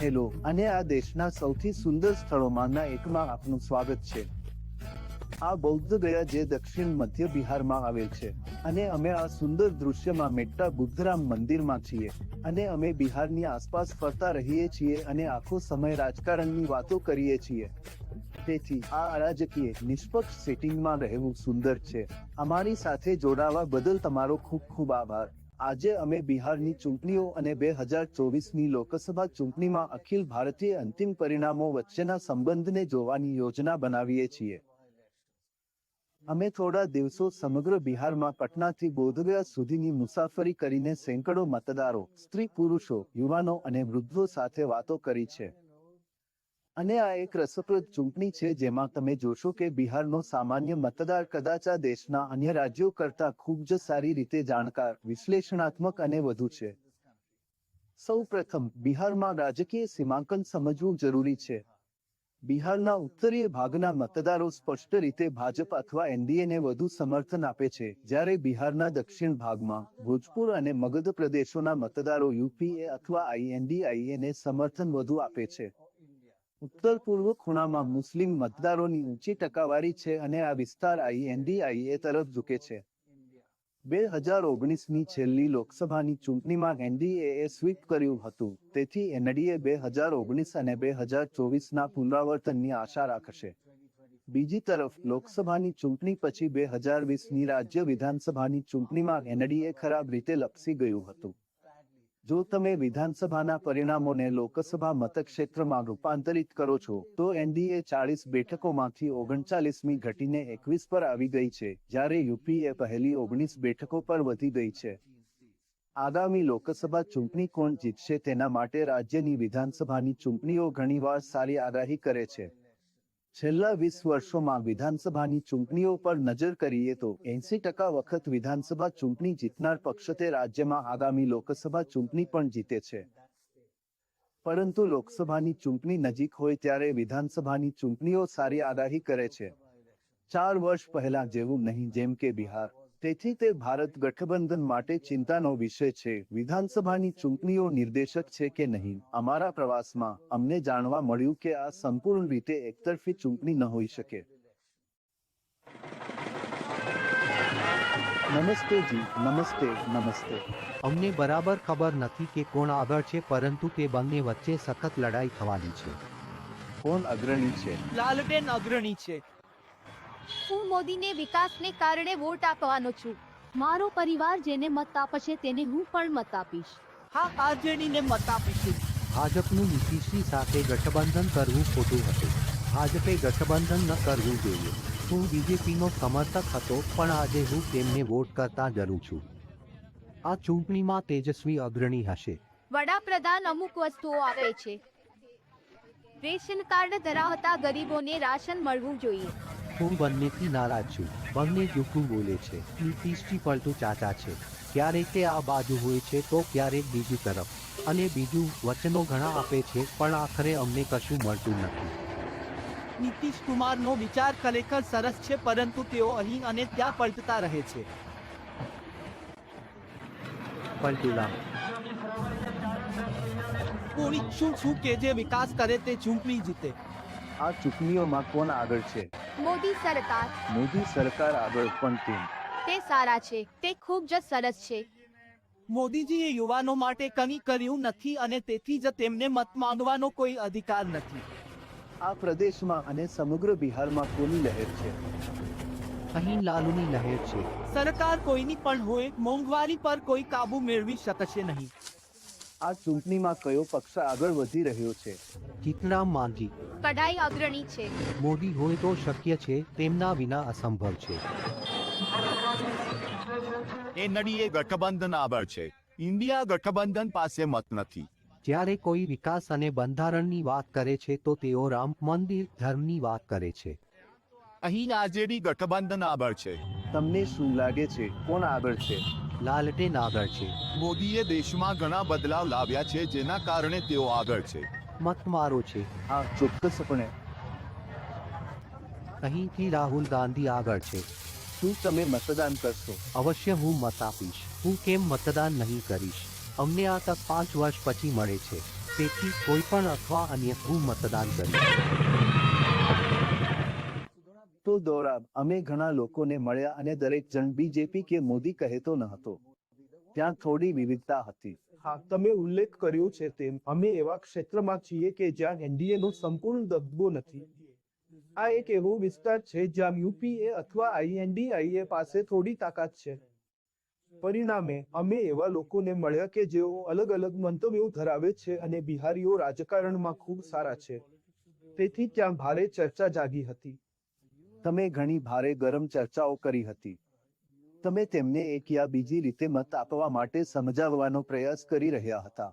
Hello અને આ દેશના સૌથી સુંદર સ્થળોમાંના એકમાં આપનું સ્વાગત છે। આ બૌદ્ધ ગયા જે દક્ષિણ મધ્ય બિહારમાં આવેલ છે અને અમે આ સુંદર દૃશ્યમાં મેટ્ટા બુદ્ધરામ મંદિરમાં છીએ અને અમે બિહારની આસપાસ ફરતા રહીએ છીએ અને આખો સમય રાજકારણની વાતો કરીએ છીએ। તેથી આ અરાજકીય નિષ્પક્ષ સેટિંગમાં રહેવું સુંદર છે। અમારી સાથે જોડાવા બદલ તમારો ખૂબ ખૂબ આભાર। આજે અમે બિહારની ચૂંટણીઓ અને 2024ની લોકસભા ચૂંટણીમાં અખિલ ભારતીય અંતિમ પરિણામો વચ્ચેના સંબંધને જોવાની યોજના બનાવીએ છીએ। અમે થોડા દિવસો સમગ્ર બિહારમાં પટનાથી બોધગયા સુધીની મુસાફરી કરીને સેંકડો મતદારો, સ્ત્રી પુરુષો, યુવાનો અને વૃદ્ધો સાથે વાતો કરી છે। અને આ એક રસપ્રદ ચૂંટણી છે જેમાં તમે જોશો કે બિહારનો સામાન્ય મતદાર કદાચ આ દેશના અન્ય રાજ્યો કરતાં ખૂબ જ સારી રીતે જાણકાર, વિશ્લેષણાત્મક અને વધુ છે। સૌપ્રથમ બિહારમાં રાજકીય સીમાંકન સમજવું જરૂરી છે। બિહારના ઉત્તરીય ભાગના મતદારો સ્પષ્ટ રીતે ભાજપ અથવા એનડીએને વધુ સમર્થન આપે છે, જ્યારે બિહારના દક્ષિણ ભાગમાં ભોજપુર અને મગધ પ્રદેશોના મતદારો યુપીએ અથવા આઈએનડીઆઈને સમર્થન વધુ આપે છે। ઉત્તર પૂર્વ ખૂણામાં મુસ્લિમ મતદારોની ઊંચી ટકાવારી છે અને આ વિસ્તાર આઈએનડીઆઈએ તરફ ઝૂકે છે। 2019ની છેલ્લી લોકસભાની ચૂંટણીમાં એનડીએએ સ્વીપ કર્યું હતું, તેથી એનડીએ 2019 અને 2024ના પુનરાવર્તનની આશા રાખશે। બીજી તરફ લોકસભાની ચૂંટણી પછી 2020ની રાજ્ય વિધાનસભાની ચૂંટણીમાં એનડીએ ખરાબ રીતે લપસી ગયું હતું। જો તમે વિધાનસભાના પરિણામોને લોકસભા મતક્ષેત્રમાં રૂપાંતરિત કરો છો, તો એનડીએ 40 બેઠકોમાંથી 39મી ઘટીને 21 પર આવી ગઈ છે, જ્યારે યુપીએ પહેલી 19 બેઠકો પર વધી ગઈ છે। આગામી લોકસભા ચૂંટણી કોણ જીતશે તેના માટે રાજ્યની વિધાનસભાની ચૂંટણીઓ ઘણીવાર સારી આગાહી કરે છે। છેલ્લા 20 વર્ષોમાં વિધાનસભાની ચૂંટણીઓ પર નજર કરીએ તો 80% વખત વિધાનસભા ચૂંટણી જીતનાર પક્ષ તે રાજ્યમાં આગામી લોકસભા ચૂંટણી પણ જીતે છે। પરંતુ લોકસભાની ચૂંટણી નજીક હોય ત્યારે વિધાનસભાની ચૂંટણીઓ સારી આગાહી કરે છે। 4 વર્ષ પહેલા જેવું નહીં જેમ કે બિહાર। તેથી તે ભારત ગઠબંધન માટે ચિંતાનો વિષય છે। વિધાનસભાની ચૂંટણીઓ નિર્દેશક છે કે નહીં? અમારા પ્રવાસમાં અમને જાણવા મળ્યું કે આ સંપૂર્ણ રીતે એકતરફી ચૂંટણી ન હોઈ શકે। નમસ્તે જી, નમસ્તે, નમસ્તે। અમને બરાબર ખબર નથી કે કોણ આગળ છે, પરંતુ તે બંને વચ્ચે સખત લડાઈ થવાની છે। કોણ અગ્રણી છે? લાલટેન અગ્રણી છે। હું મોદીને વિકાસને કારણે વોટ આપવાનો છું। મારો પરિવાર જેને મત આપશે તેને હું પણ મત આપીશ। હા, આરજેડીને મત આપીશું। ભાજપનું નીતિશની સાથે ગઠબંધન કરવું ખોટું હતું। ભાજપે ગઠબંધન ન કરવું જોઈએ। હું બીજેપીનો સમર્થક હતો, પણ આજે હું તેમને વોટ કરતા ડરું છું। આ ચૂંટણીમાં તેજસ્વી અગ્રણી હશે। વડાપ્રધાન અમુક વસ્તુઓ આપે છે। રેશન કાર્ડ ધરાવતા ગરીબોને રાશન મળવું જોઈએ। હું બંનેથી નારાજ છું। બંને જૂઠું બોલે છે। નીતિશજી પલટુ ચાચા છે। ક્યારેક તે આ બાજુ હોય છે તો ક્યારેક બીજી તરફ, અને બીજું વચનો ઘણા આપે છે, પણ આખરે અમને કશું મળતું નથી। નીતિશ કુમારનો વિચાર ખરેખર સરસ છે, પરંતુ તેઓ અહીં અને ત્યાં પલટતા રહે છે। પલટુલા હું ઈચ્છું છું કે જે વિકાસ કરે તે ચૂંટણી જીતે। આ ચૂંટણીઓમાં કોણ આગળ છે? મોદી સરકાર। મોદી સરકાર આગળ, પણ કેમ? તે સારા છે। તે ખૂબ જ સરસ છે। મોદીજીએ યુવાનો માટે કંઈ કર્યું નથી અને તેથી જ તેમને મત માંગવાનો કોઈ અધિકાર નથી। આ પ્રદેશમાં અને સમગ્ર બિહારમાં કોની લહેર છે? અહીં લાલુની લહેર છે। સરકાર કોઈની પણ હોય, મોંઘવારી પર કોઈ કાબુ મેળવી શકશે નહીં। આ ચૂંટણીમાં કયો પક્ષ આગળ વધી રહ્યો છે? જીતરામ માંઝી કડાઈ અગ્રણી છે। મોદી હોય તો શક્ય છે, તેમના વિના અસંભવ છે। એનડીએ ગઠબંધન આગળ છે। ઇન્ડિયા ગઠબંધન પાસે મત નથી। જ્યારે કોઈ વિકાસ અને બંધારણની વાત કરે છે તો તેઓ રામ મંદિર, ધર્મની વાત કરે છે। અહીં આરજેડી ગઠબંધન આગળ છે। તમને શું લાગે છે, કોણ આગળ છે? લાલટેન આગળ છે। મોદીએ દેશમાં ઘણા બદલાવ લાવ્યા છે, જેના કારણે તેઓ આગળ છે। મત મારો છે। હા, ચોક્કસપણે। અહીંથી રાહુલ ગાંધી આગળ છે। શું તમે મતદાન કરશો? અવશ્ય હું મત આપીશ। હું કેમ મતદાન નહીં કરીશ? અમને આ તક 5 વર્ષ પછી મળે છે। તેથી કોઈ પણ અથવા અન્ય હું મતદાન કરીશ. તો દોરાબ અમે ઘણા લોકોને મળ્યા અને દરેક જણ બીજેપી કે મોદી કહેતો ન હતો. ત્યાં થોડી વિવિધતા હતી. હા, તમે ઉલ્લેખ કર્યો છે તેમ અમે એવા ક્ષેત્રમાં છીએ કે જ્યાં એનડીએનો સંપૂર્ણ દબદબો નથી. આ એક એવો વિસ્તાર છે જ્યાં યુપીએ અથવા આઈએનડીઆઈએ પાસે થોડી તાકાત છે. પરિણામે અમે એવા લોકોને મળ્યા કે જેઓ અલગ અલગ મંતવ્યો ધરાવે છે અને બિહારીઓ રાજકારણમાં ખૂબ સારા છે. તેથી ત્યાં ભારે ચર્ચા જાગી હતી. તમે ઘણી ભારે ગરમ ચર્ચાઓ કરી હતી. તમે તેમને એક યા બીજી રીતે મત આપવા માટે સમજાવવાનો પ્રયાસ કરી રહ્યા હતા.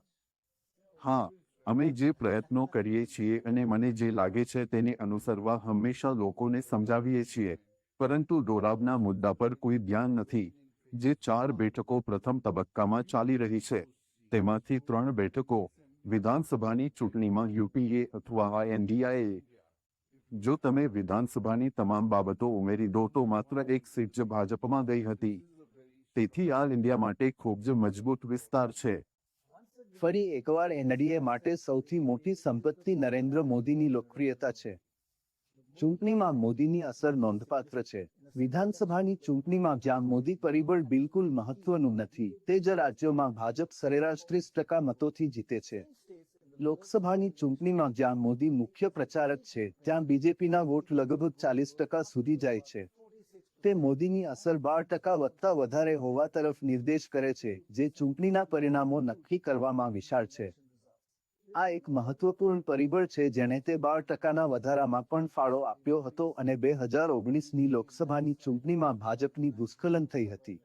હા, અમે જે પ્રયત્નો કરીએ છીએ અને મને જે લાગે છે તેને અનુસરવા હંમેશા લોકોને સમજાવીએ છીએ, પરંતુ દોરાબના મુદ્દા પર કોઈ ધ્યાન નથી. જે 4 બેઠકો પ્રથમ તબક્કામાં ચાલી રહી છે, તેમાંથી 3 બેઠકો વિધાનસભાની ચૂંટણીમાં યુપીએ અથવા એનડીઆઈએ. જો તમે વિધાનસભાની તમામ બાબતો ઉમેરી દો તો માત્ર એક સીટ જ ભાજપમાં ગઈ હતી. તેથી આ ઇન્ડિયા માટે ખૂબ જ મજબૂત વિસ્તાર છે. ફરી એકવાર એનડીએ માટે સૌથી મોટી સંપત્તિ નરેન્દ્ર મોદીની લોકપ્રિયતા છે. ચૂંટણીમાં મોદીની અસર નોંધપાત્ર છે. વિધાનસભાની ચૂંટણીમાં જ્યાં મોદી પરિબળ બિલકુલ મહત્વનું નથી, તે જ રાજ્યોમાં ભાજપ સરેરાશ 30% મતોથી જીતે છે. લોકસભાની ચૂંટણીમાં જ્યાં મોદી મુખ્ય પ્રચારક છે, ત્યાં બીજેપીના વોટ લગભગ 40% સુધી જાય છે. તે મોદીની અસર 12% વત્તા વધારે હોવા તરફ નિર્દેશ કરે છે, જે ચૂંટણીના પરિણામો નક્કી કરવામાં વિશાળ છે. આ એક મહત્વપૂર્ણ પરિબળ છે જેણે તે 12%ના વધારામાં પણ ફાળો આપ્યો હતો અને 2019ની લોકસભાની ચૂંટણીમાં ભાજપની ભૂસ્ખલન થઈ હતી.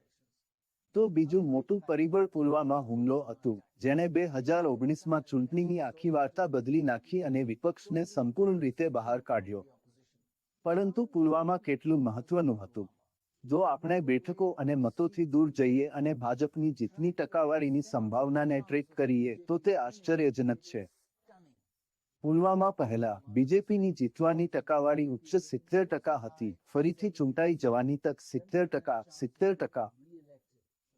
તો બીજું મોટું પરિબળ પુલવામા હુમલો હતું, જેણે 2019માં ચૂંટણીની આખી વાર્તા બદલી નાખી અને વિપક્ષને સંપૂર્ણ રીતે બહાર કાઢ્યો. પરંતુ પુલવામા કેટલું મહત્વનું હતું? જો આપણે બેઠકો અને મતોથી દૂર જઈએ અને ભાજપની જીતની ટકાવારીની સંભાવનાને ટ્રેક કરીએ તો તે આશ્ચર્યજનક છે. પુલવામા પહેલા બીજેપીની જીતવાની ટકાવારી ઉચ્ચ 70% હતી. ફરીથી ચૂંટાઈ જવાની તક 70%.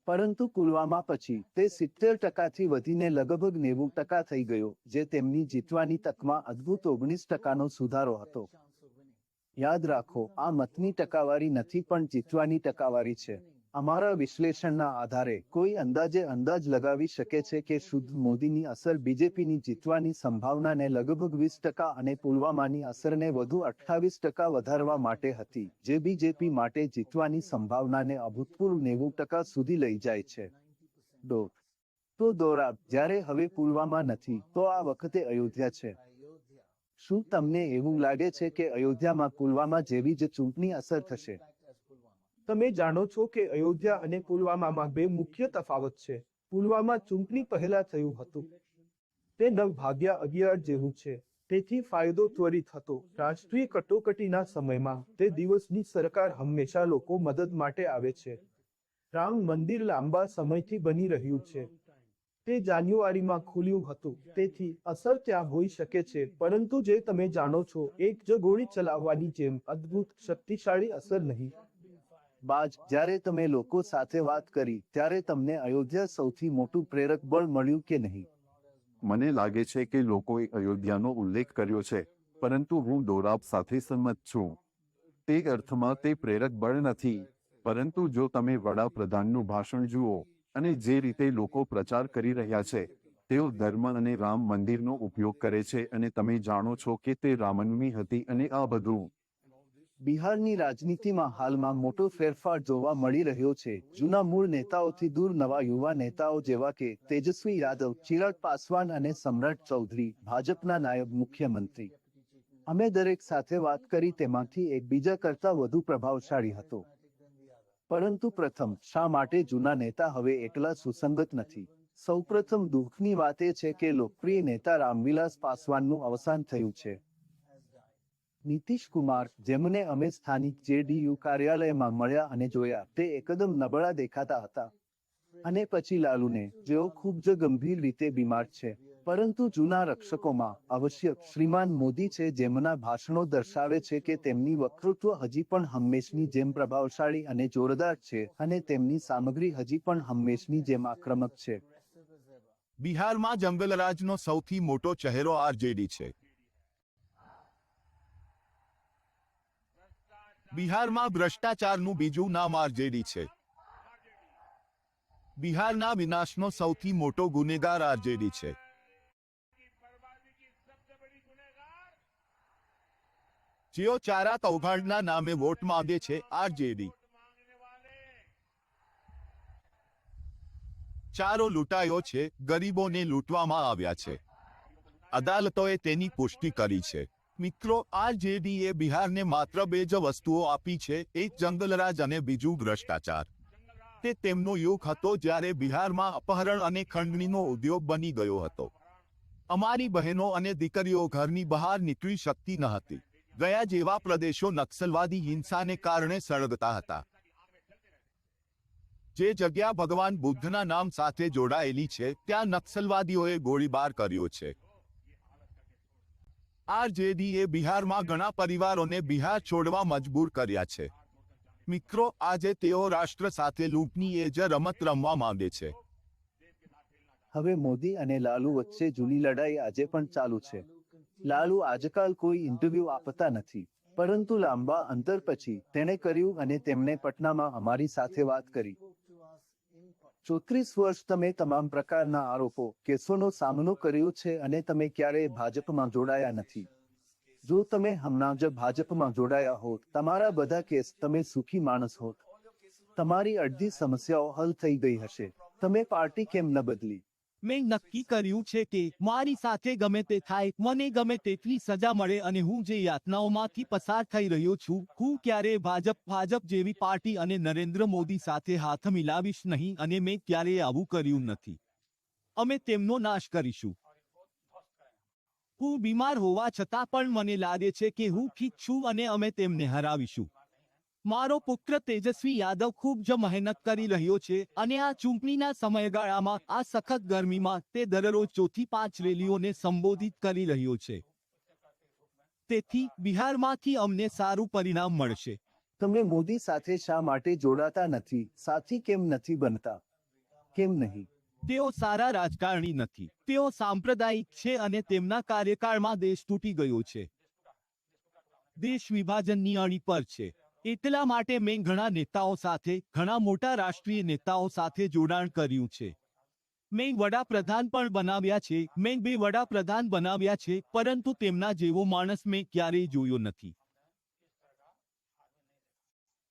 પરંતુ પુલવામા પછી તે 70%થી વધીને લગભગ 90% થઈ ગયો, જે તેમની જીતવાની તકમાં અદ્ભુત 19%નો સુધારો હતો. યાદ રાખો, આ મતની ટકાવારી નથી પણ જીતવાની ટકાવારી છે. અમારા વિશ્લેષણના આધારે કોઈ અંદાજ લગાવી શકે છે કે શુદ્ધ મોદીની અસર બીજેપીની જીતવાની સંભાવનાને લગભગ 20% અને પુલવામાની અસરને વધુ 28% વધારવા માટે હતી, જે બીજેપી માટે જીતવાની સંભાવનાને અભૂતપૂર્વ 90% સુધી લઈ જાય છે. તો દોરાબ, જ્યારે હવે પુલવામા નથી, તો આ વખતે અયોધ્યા છે. શું તમને એવું લાગે છે કે અયોધ્યામાં પુલવામા જેવી જ ચૂંટણી અસર થશે? તમે જાણો છો કે અયોધ્યા અને પુલવામામાં 2 મુખ્ય તફાવત છે. પુલવામા ચૂંટણી પહેલા થયું હતું. તે 9/11 જેવું છે. તેથી ફાયદો ત્વરિત હતો. રાષ્ટ્રીય કટોકટીના સમયમાં તે દિવસની સરકાર હંમેશા લોકો મદદ માટે આવે છે. રામ મંદિર લાંબા સમયથી બની રહ્યું છે. તે જાન્યુઆરીમાં ખુલ્યું હતું. તેથી અસર ત્યાં હોઈ શકે છે, પરંતુ જે તમે જાણો છો, એક જ ગોળી ચલાવવાની જેમ અદ્ભુત શક્તિશાળી અસર નહીં. બાજ, જ્યારે તમે લોકો સાથે વાત કરી ત્યારે તમને અયોધ્યા સૌથી મોટું પ્રેરક બળ મળ્યું કે નહીં? મને લાગે છે કે લોકોએ અયોધ્યાનો ઉલ્લેખ કર્યો છે, પરંતુ હું દોરાબ સાથે સંમત છું. તે અર્થમાં તે પ્રેરક બળ નથી, પરંતુ જો તમે વડાપ્રધાનનું ભાષણ જુઓ અને જે રીતે લોકો પ્રચાર કરી રહ્યા છે, તેઓ ધર્મ અને રામ મંદિરનો ઉપયોગ કરે છે અને તમે જાણો છો કે તે રામનવમી હતી અને આ બધું. બિહારની રાજનીતિમાં હાલમાં મોટો ફેરફાર જોવા મળી રહ્યો છે. જૂના મૂળ નેતાઓથી દૂર નવા યુવા નેતાઓ જેવા કે તેજસ્વી યાદવ, ચિરાગ પાસવાન અને સમ્રાટ ચૌધરી, ભાજપના નાયબ મુખ્યમંત્રી. અમે દરેક સાથે વાત કરી તેમાંથી એક બીજા કરતાં વધુ પ્રભાવશાળી હતો. પરંતુ પ્રથમ, શા માટે જૂના નેતા હવે એકલા સુસંગત નથી? સૌપ્રથમ દુઃખની વાત એ છે કે લોકપ્રિય નેતા રામવિલાસ પાસવાનનું અવસાન થયું છે. નીતિશ કુમાર, જેમને અમે સ્થાનિક જેડીયુ કાર્યાલયમાં મળ્યા અને જોયા, તે એકદમ નબળા દેખાતા હતા. અને પછી લાલુને, જેઓ ખૂબ જ ગંભીર રીતે બીમાર છે. પરંતુ જૂના રક્ષકોમાં અવશ્ય શ્રીમાન મોદી છે, જેમના ભાષણો દર્શાવે છે કે તેમની વક્તૃત્વ હજી પણ હંમેશની જેમ પ્રભાવશાળી અને જોરદાર છે અને તેમની સામગ્રી હજી પણ હંમેશની જેમ આક્રમક છે. બિહારમાં જંગલરાજનો સૌથી મોટો ચહેરો આરજેડી છે. બિહારમાં ભ્રષ્ટાચારનું બીજું નામ આરજેડી છે. બિહારના વિનાશનો સૌથી મોટો ગુનેગાર આરજેડી છે. જેઓ ચારા કૌભાંડના નામે વોટ માંગે છે, આરજેડી. ચારો લૂંટાયો છે, ગરીબોને લૂંટવામાં આવ્યા છે. અદાલતોએ તેની પુષ્ટિ કરી છે. મિત્રો, આરજેડીએ બિહારને માત્ર બે જ વસ્તુઓ આપી છે, એક જંગલરાજ અને બીજું ભ્રષ્ટાચાર. તે તેમનો યુગ હતો જ્યારે બિહારમાં અપહરણ અને ખંડણીનો ઉદ્યોગ બની ગયો હતો. અમારી બહેનો અને દીકરીઓ ઘરની બહાર નીકળી શકતી ન હતી. ગયા જેવા પ્રદેશો નક્સલવાદી હિંસાને કારણે સળગતા હતા. જે જગ્યા ભગવાન બુદ્ધના નામ સાથે જોડાયેલી છે, ત્યાં નક્સલવાદીઓએ ગોળીબાર કર્યો છે. આરજેડીએ બિહારમાં ઘણા પરિવારોને બિહાર છોડવા મજબૂર કર્યા છે. મિત્રો, આજે તેઓ રાષ્ટ્ર સાથે લૂંટની એ જ રમત રમવા માંગે છે. હવે મોદી અને લાલુ વચ્ચે જૂની લડાઈ આજે પણ ચાલુ છે. લાલુ આજકાલ કોઈ ઇન્ટરવ્યુ આપતા નથી, પરંતુ લાંબા અંતર પછી તેણે કર્યું અને તેમણે પટનામાં અમારી સાથે વાત કરી. 34 વર્ષ તમે તમામ પ્રકારના આરોપો, કેસોનો સામનો કર્યો છે અને તમે ક્યારેય ભાજપમાં જોડાયા નથી. જો તમે હમણાં જ ભાજપમાં જોડાયા હોત, તમારા બધા કેસ, તમે સુખી માણસ હોત. તમારી અડધી સમસ્યાઓ હલ થઈ ગઈ હશે. તમે પાર્ટી કેમ ન બદલી? મેં નક્કી કર્યું છે કે મારી સાથે ગમે તે થાય, મને ગમે તેટલી સજા મળે અને હું જે યાતનાઓમાંથી પસાર થઈ રહ્યો છું, હું ક્યારેય ભાજપ જેવી પાર્ટી અને નરેન્દ્ર મોદી સાથે હાથ મિલાવીશ નહીં અને મેં ક્યારેય આવું કર્યું નથી. અમે તેમનો નાશ કરીશું. હું બીમાર હોવા છતાં પણ મને લાગે છે કે હું ઠીક છું અને અમે તેમને હરાવીશું. મારો પુત્ર તેજસ્વી યાદવ ખૂબ જ મહેનત કરી રહ્યો છે અને આ ચૂંટણીના સમયગાળામાં, આ સખત ગરમીમાં તે દરરોજ 4 થી 5 રેલીઓને સંબોધિત કરી રહ્યો છે. તેથી બિહારમાંથી અમને સારું પરિણામ મળશે. તમે મોદી સાથે શા માટે જોડાતા નથી? સાથી કેમ નથી બનતા? કેમ નહીં? તેઓ સારા રાજકારણી નથી. તેઓ સાંપ્રદાયિક છે અને તેમના કાર્યકાળમાં દેશ તૂટી ગયો છે. દેશ વિભાજનની અણી પર છે. એટલા માટે મેં ઘણા નેતાઓ સાથે, ઘણા મોટા રાષ્ટ્રીય નેતાઓ સાથે જોડાણ કર્યું છે. મેં વડાપ્રધાન પણ બનાવ્યા છે. મેં 2 વડાપ્રધાન બનાવ્યા છે, પરંતુ તેમના જેવો માણસ મેં ક્યારેય જોયો નથી.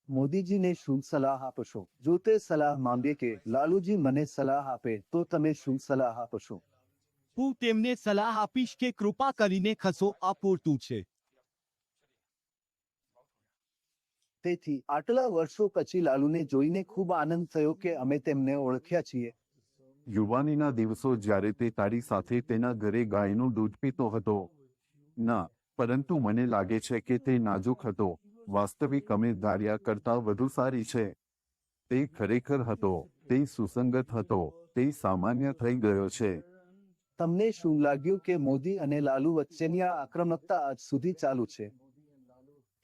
મોદીજીને શું સલાહ આપશો? જો તે સલાહ માંગે કે લાલુજી મને સલાહ આપે, તો તમે શું સલાહ આપશો? હું તેમને સલાહ આપીશ કે કૃપા કરીને ખસો, આ પૂરતું છે. તેથી આટલા વર્ષો પછી લાલુને જોઈને ખૂબ આનંદ થયો કે અમે તેમને ઓળખ્યા છીએ. યુવાનીના દિવસો જ્યારે તે તારી સાથે તેના ઘરે ગાયનું દૂધ પીતો હતો. ના, પરંતુ મને લાગે છે કે તે નાજુક હતો. વાસ્તવિક અમે ધાર્યા કરતાં વધુ સારી છે. તે ખરેખર હતો. તે સુસંગત હતો. તે સામાન્ય થઈ ગયો છે. તમને શું લાગ્યું કે મોદી અને લાલુ વચ્ચેની આ આક્રમકતા આજ સુધી ચાલુ છે?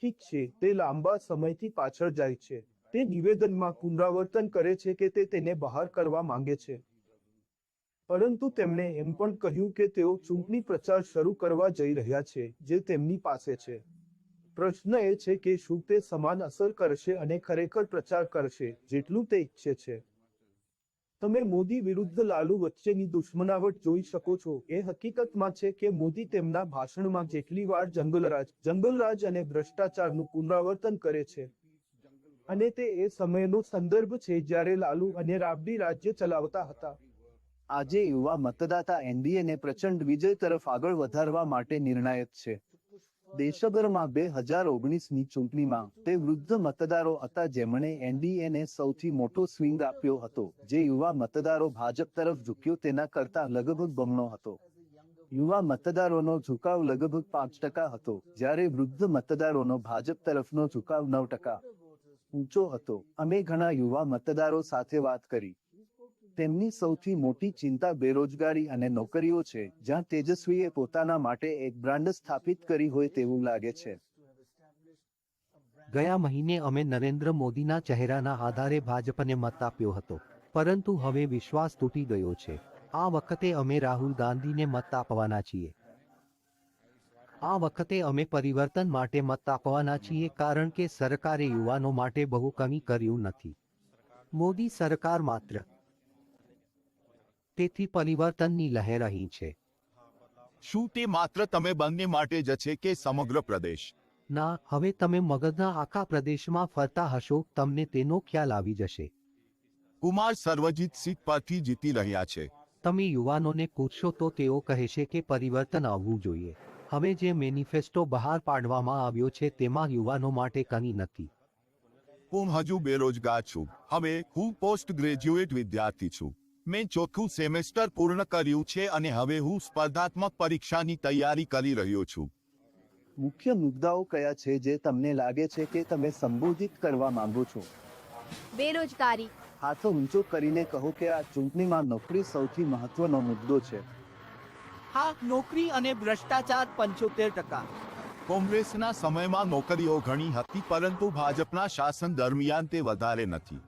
ઠીક છે, તે લાંબા સમયથી પાછળ જાય છે. તે નિવેદનમાં પુનરાવર્તન કરે છે કે તે તેને બહાર કરવા માંગે છે. પરંતુ તેમણે એમ પણ કહ્યું કે તેઓ ચૂંટણી પ્રચાર શરૂ કરવા જઈ રહ્યા છે, જે તેમની પાસે છે. પ્રશ્ન એ છે કે શું તે સમાન અસર કરશે અને ખરેખર પ્રચાર કરશે, જેટલું તે ઈચ્છે છે. તમે મોદી વિરુદ્ધ લાલુ વચ્ચેની દુશ્મનાવટ જોઈ શકો છો. એ હકીકતમાં છે કે મોદી તેમના ભાષણમાં જેટલી વાર જંગલરાજ અને ભ્રષ્ટાચારનું પુનરાવર્તન કરે છે, અને તે એ સમયનો સંદર્ભ છે જ્યારે લાલુ અને રાબડી રાજ્ય ચલાવતા હતા. આજે યુવા મતદાતા એનડીએને પ્રચંડ વિજય તરફ આગળ વધારવા માટે નિર્ણાયક છે. દેશભરમાં 2019ની ચૂંટણીમાં તે વૃદ્ધ મતદારો હતા જેમણે એનડીએને સૌથી મોટો સ્વિંગ આપ્યો હતો. જે યુવા મતદારો ભાજપ તરફ ઝૂક્યો તેના કરતાં લગભગ બમણો હતો. યુવા મતદારોનો ઝુકાવ લગભગ 5% હતો, જ્યારે વૃદ્ધ મતદારોનો ભાજપ તરફનો ઝુકાવ 9% ઊંચો હતો. અમે ઘણા યુવા મતદારો સાથે વાત કરી. તેમની સૌથી મોટી ચિંતા બેરોજગારી અને નોકરીઓ છે, જ્યાં તેજસ્વીએ પોતાના માટે એક બ્રાન્ડ સ્થાપિત કરી હોય તેવું લાગે છે. ગયા મહિને અમે નરેન્દ્ર મોદીના ચહેરાના આધારે ભાજપને મત આપ્યો હતો, પરંતુ હવે વિશ્વાસ તૂટી ગયો છે. આ વખતે અમે રાહુલ ગાંધીને મત આપવાના છીએ. આ વખતે અમે પરિવર્તન માટે મત આપવાના છીએ કારણ કે સરકારે યુવાનો માટે બહુ કમી કર્યું નથી. મોદી સરકાર માત્ર. તેથી પરિવર્તનની લહેર અહીં છે. શું તે માત્ર તમે બંને માટે જ છે કે સમગ્ર પ્રદેશ? ના, હવે તમે મગધના આખા પ્રદેશમાં ફરતા હશો, તમને તેનો ખ્યાલ આવી જશે. કુમાર સર્વજીત સીટ પરથી જીતી રહ્યા છે. તમે યુવાનોને પૂછશો તો તેઓ કહેશે કે પરિવર્તન આવવું જોઈએ. હવે જે મેનિફેસ્ટો બહાર પાડવામાં આવ્યો છે તેમાં યુવાનો માટે કંઈ નથી. હું હજુ બેરોજગાર છું. હવે હું પોસ્ટ ગ્રેજ્યુએટ વિદ્યાર્થી છું. મેં ચોથું સેમેસ્ટર પૂર્ણ કર્યું છે અને હવે હું સ્પર્ધાત્મક પરીક્ષાની તૈયારી કરી રહ્યો છું. મુખ્ય મુદ્દાઓ કયા છે જે તમને લાગે છે કે તમે સંબોધિત કરવા માંગો છો? બેરોજગારી, હાથો ઊંચો કરીને કહો કે આ ચૂંટણીમાં નોકરી સૌથી મહત્વનો મુદ્દો છે. હા, નોકરી અને ભ્રષ્ટાચાર 75%. કોંગ્રેસના સમયમાં નોકરીઓ ઘણી હતી પરંતુ ભાજપના શાસન દરમિયાન તે વધારે નથી.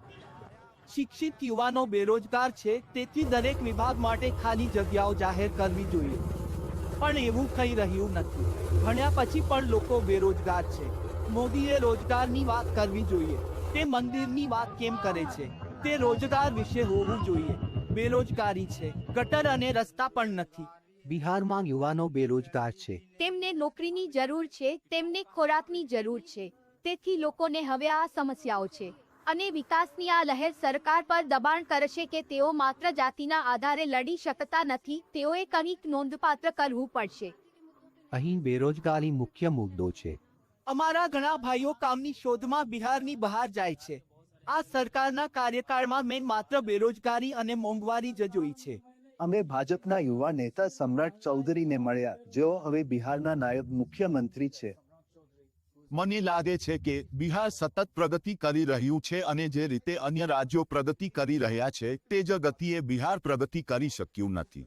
શિક્ષિત યુવાનો બેરોજગાર છે, તેથી દરેક વિભાગ માટે ખાલી જગ્યાઓ જાહેર કરવી જોઈએ. પણ એવું થઈ રહ્યું નથી. ભણ્યા પછી પણ લોકો બેરોજગાર છે. મોદીએ રોજગારની વાત કરવી જોઈએ. તે મંદિરની વાત કેમ કરે છે? તે રોજગાર વિશે હોવું જોઈએ. બેરોજગારી છે, ગટર અને રસ્તા પણ નથી. બિહારમાં યુવાનો બેરોજગાર છે. તેમને નોકરીની જરૂર છે, તેમને ખોરાકની જરૂર છે. તેથી લોકોને હવે આ સમસ્યાઓ છે. અને વિકાસની આ લહેર સરકાર પર દબાણ કરશે કે તેઓ માત્ર જાતિના આધારે લડી શકતા નથી. તેઓએ કંઈક નોંધપાત્ર કરવું પડશે. અહીં બેરોજગારી મુખ્ય મુદ્દો છે. અમારા ઘણા ભાઈઓ કામની શોધમાં બિહારની બહાર જાય છે. આ સરકારના કાર્યકાળમાં મેં માત્ર બેરોજગારી અને મોંઘવારી જ જોઈ છે. અમે ભાજપના યુવા નેતા સમ્રાટ ચૌધરીને મળ્યા, જેઓ હવે બિહારના નાયબ મુખ્યમંત્રી છે. મને લાગે છે કે બિહાર સતત પ્રગતિ કરી રહ્યું છે અને જે રીતે અન્ય રાજ્યો પ્રગતિ કરી રહ્યા છે તે જ ગતિએ બિહાર પ્રગતિ કરી શક્યું નથી.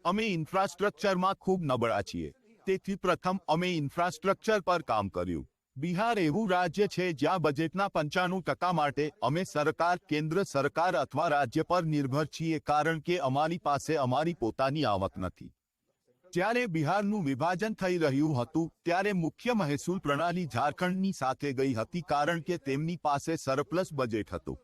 અમે ઇન્ફ્રાસ્ટ્રક્ચરમાં ખૂબ નબળા છીએ. તેથી પ્રથમ અમે ઇન્ફ્રાસ્ટ્રક્ચર પર કામ કર્યું. બિહાર એવું રાજ્ય છે જ્યાં બજેટના 95% માટે અમે સરકાર, કેન્દ્ર સરકાર અથવા રાજ્ય પર નિર્ભર છીએ કારણ કે અમારી પાસે અમારી પોતાની આવક નથી. જ્યારે બિહારનું વિભાજન થઈ રહ્યું હતું ત્યારે મુખ્ય મહેસૂલ પ્રણાલી ઝારખંડની સાથે ગઈ હતી કારણ કે તેમની પાસે સરપ્લસ બજેટ હતું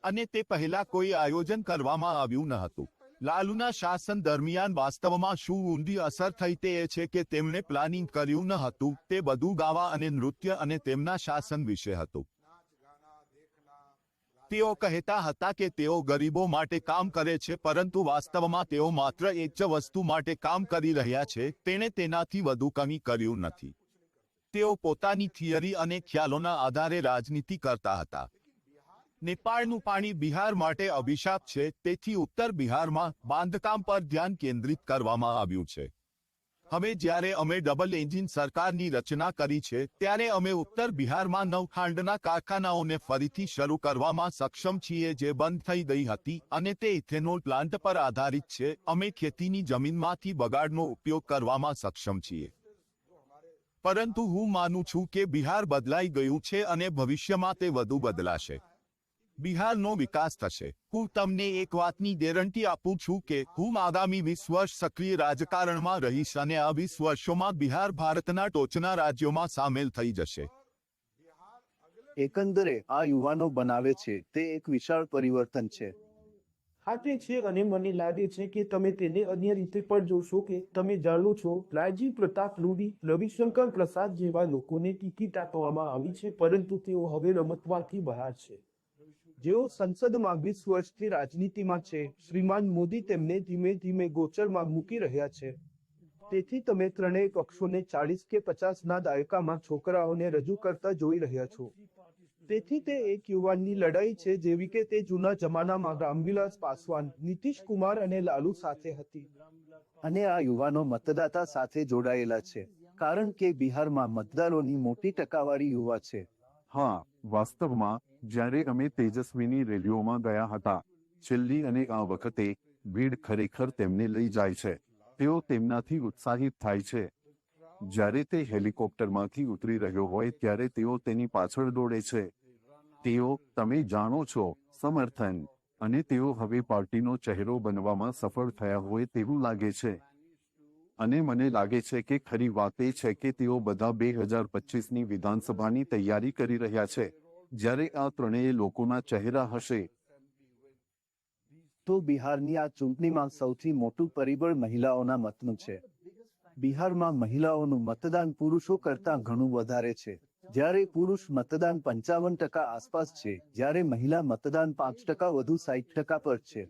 અને તે પહેલા કોઈ આયોજન કરવામાં આવ્યું ન હતું. લાલુના શાસન દરમિયાન વાસ્તવમાં શું ઊંડી અસર થઈ તે એ છે કે તેમણે પ્લાનિંગ કર્યું ન હતું. તે બધું ગાવા અને નૃત્ય અને તેમના શાસન વિશે હતું. તેઓ કહેતા હતા કે તેઓ ગરીબો માટે કામ કરે છે પરંતુ વાસ્તવમાં તેઓ માત્ર એક જ વસ્તુ માટે કામ કરી રહ્યા છે. તેણે તેનાથી વધુ કંઈ કર્યું નથી. તેઓ પોતાની થિયરી અને ખ્યાલોના આધારે રાજનીતિ કરતા હતા. નેપાળનું પાણી બિહાર માટે અભિશાપ છે, તેથી ઉત્તર બિહારમાં બાંધકામ પર ધ્યાન કેન્દ્રિત કરવામાં આવ્યું છે. હવે જ્યારે અમે ડબલ એન્જિન સરકારની રચના કરી છે ત્યારે અમે ઉત્તર બિહારમાં 9 ખાંડના કારખાનાઓને ફરીથી શરૂ કરવામાં સક્ષમ છીએ જે બંધ થઈ ગઈ હતી અને તે ઇથેનોલ પ્લાન્ટ પર આધારિત છે. અમે ખેતીની જમીનમાંથી બગાડનો ઉપયોગ કરવામાં સક્ષમ છીએ. પરંતુ હું માનું છું કે બિહાર બદલાઈ ગયું છે અને ભવિષ્યમાં તે વધુ બદલાશે. બિહારનો વિકાસ થશે. હું તમને એક વાતની ગેરંટી આપું છું કે હું આગામી 20 વર્ષ સક્રિય રાજકારણમાં રહીશ અને આ 20 વર્ષોમાં બિહાર ભારતના ટોચના રાજ્યોમાં સામેલ થઈ જશે. એકંદરે આ યુવાનો બનાવે છે તે એક વિશાળ પરિવર્તન છે. હા તે છે અને મને લાગે છે કે તમે તેને અન્ય રીતે પણ જોશો કે તમે જાણો છો લાલજી પ્રતાપ રૂડી, રવિશંકર પ્રસાદ જેવા લોકોને ટિકિટ આપવામાં આવી છે પરંતુ તેઓ હવે રમતમાંથી બહાર છે. જેઓ સંસદમાં 20 વર્ષથી રાજનીતિમાં છે. શ્રીમાન મોદી તેમને ધીમે ધીમે ગોચરમાં મૂકી રહ્યા છે. તેથી તમે ત્રણેય પક્ષોને 40 કે 50ના દાયકામાં છોકરાઓને રજૂ કરતા જોઈ રહ્યા છો. તેથી તે એક યુવાનની લડાઈ છે જેવી કે તે જૂના જમાનામાં રામવિલાસ પાસવાન, નીતિશ કુમાર અને લાલુ સાથે હતી. અને આ યુવાનો મતદાતા સાથે જોડાયેલા છે કારણ કે બિહારમાં મતદારોની મોટી ટકાવારી યુવા છે. હા, વાસ્તવમાં જ્યારે અમે તેજસ્વીની રેલીઓમાં ગયા હતા છેલ્લી અને આ વખતે ભીડ ખરેખર તેમને લઈ જાય છે. તેઓ તેમનાથી ઉત્સાહિત થાય છે. જ્યારે તે હેલિકોપ્ટરમાંથી ઉતરી રહ્યો હોય ત્યારે તેઓ તેની પાછળ દોડે છે. તેઓ, તમે જાણો છો, સમર્થન અને તેઓ હવે પાર્ટીનો ચહેરો બનવામાં સફળ થયા હોય તેવું લાગે છે. અને મને લાગે છે કે ખરી વાત એ છે કે તેઓ બધા 2025ની વિધાનસભાની તૈયારી કરી રહ્યા છે, જ્યારે આ ત્રણેય લોકોના ચહેરા હશે. તો બિહારની આ ચૂંટણીમાં સૌથી મોટું પરિબળ મહિલાઓના મતનું છે. બિહારમાં મહિલાઓનું મતદાન પુરુષો કરતાં ઘણું વધારે છે. જ્યારે પુરુષ મતદાન 55% આસપાસ છે, જ્યારે મહિલા મતદાન 5% વધુ 60% પર છે.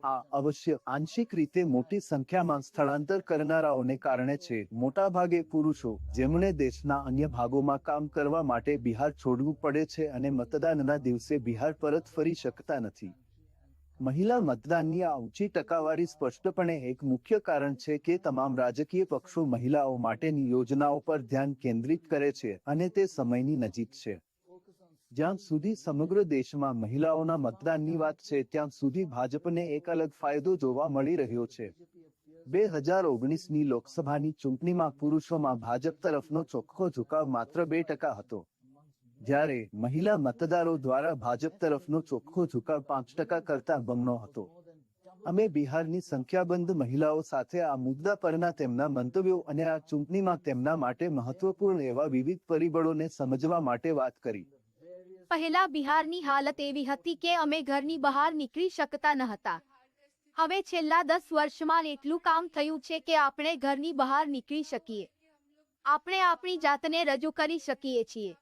આ અવશ્ય આંશિક રીતે મોટી સંખ્યામાં સ્થળાંતર કરનારાઓને કારણે છે. મોટાભાગે પુરુષો જેમણે દેશના અન્ય ભાગોમાં કામ કરવા માટે બિહાર છોડવું પડે છે અને મતદાનના દિવસે બિહાર પરત ફરી શકતા નથી. મહિલા મતદાનની આ ઊંચી ટકાવારી સ્પષ્ટપણે એક મુખ્ય કારણ છે કે તમામ રાજકીય પક્ષો મહિલાઓ માટેની યોજનાઓ પર ધ્યાન કેન્દ્રિત કરે છે અને તે સમયની નજીક છે. જ્યાં સુધી સમગ્ર દેશમાં મહિલાઓના મતદાનની વાત છે, ત્યાં સુધી ભાજપને એક અલગ ફાયદો જોવા મળી રહ્યો છે. 2019ની લોકસભાની ચૂંટણીમાં પુરુષોમાં ભાજપ તરફનો ચોખ્ખો ઝુકાવ માત્ર 2% હતો, જ્યારે મહિલા મતદારો દ્વારા ભાજપ તરફનો ચોખ્ખો ઝુકાવ 5% કરતાં બમણો હતો. અમે બિહારની સંખ્યાબંધ મહિલાઓ સાથે આ મુદ્દા પરના તેમના મંતવ્યો અને આ ચૂંટણીમાં તેમના માટે મહત્વપૂર્ણ એવા વિવિધ પરિબળોને સમજવા માટે વાત કરી. પહેલા બિહારની હાલત એવી હતી કે અમે ઘરની બહાર નીકળી શકતા ન હતા. હવે છેલ્લા 10 વર્ષમાં એટલું કામ થયું છે કે આપણે ઘરની બહાર નીકળી શકીએ. આપણે આપણી જાતને રજૂ કરી શકીએ છીએ.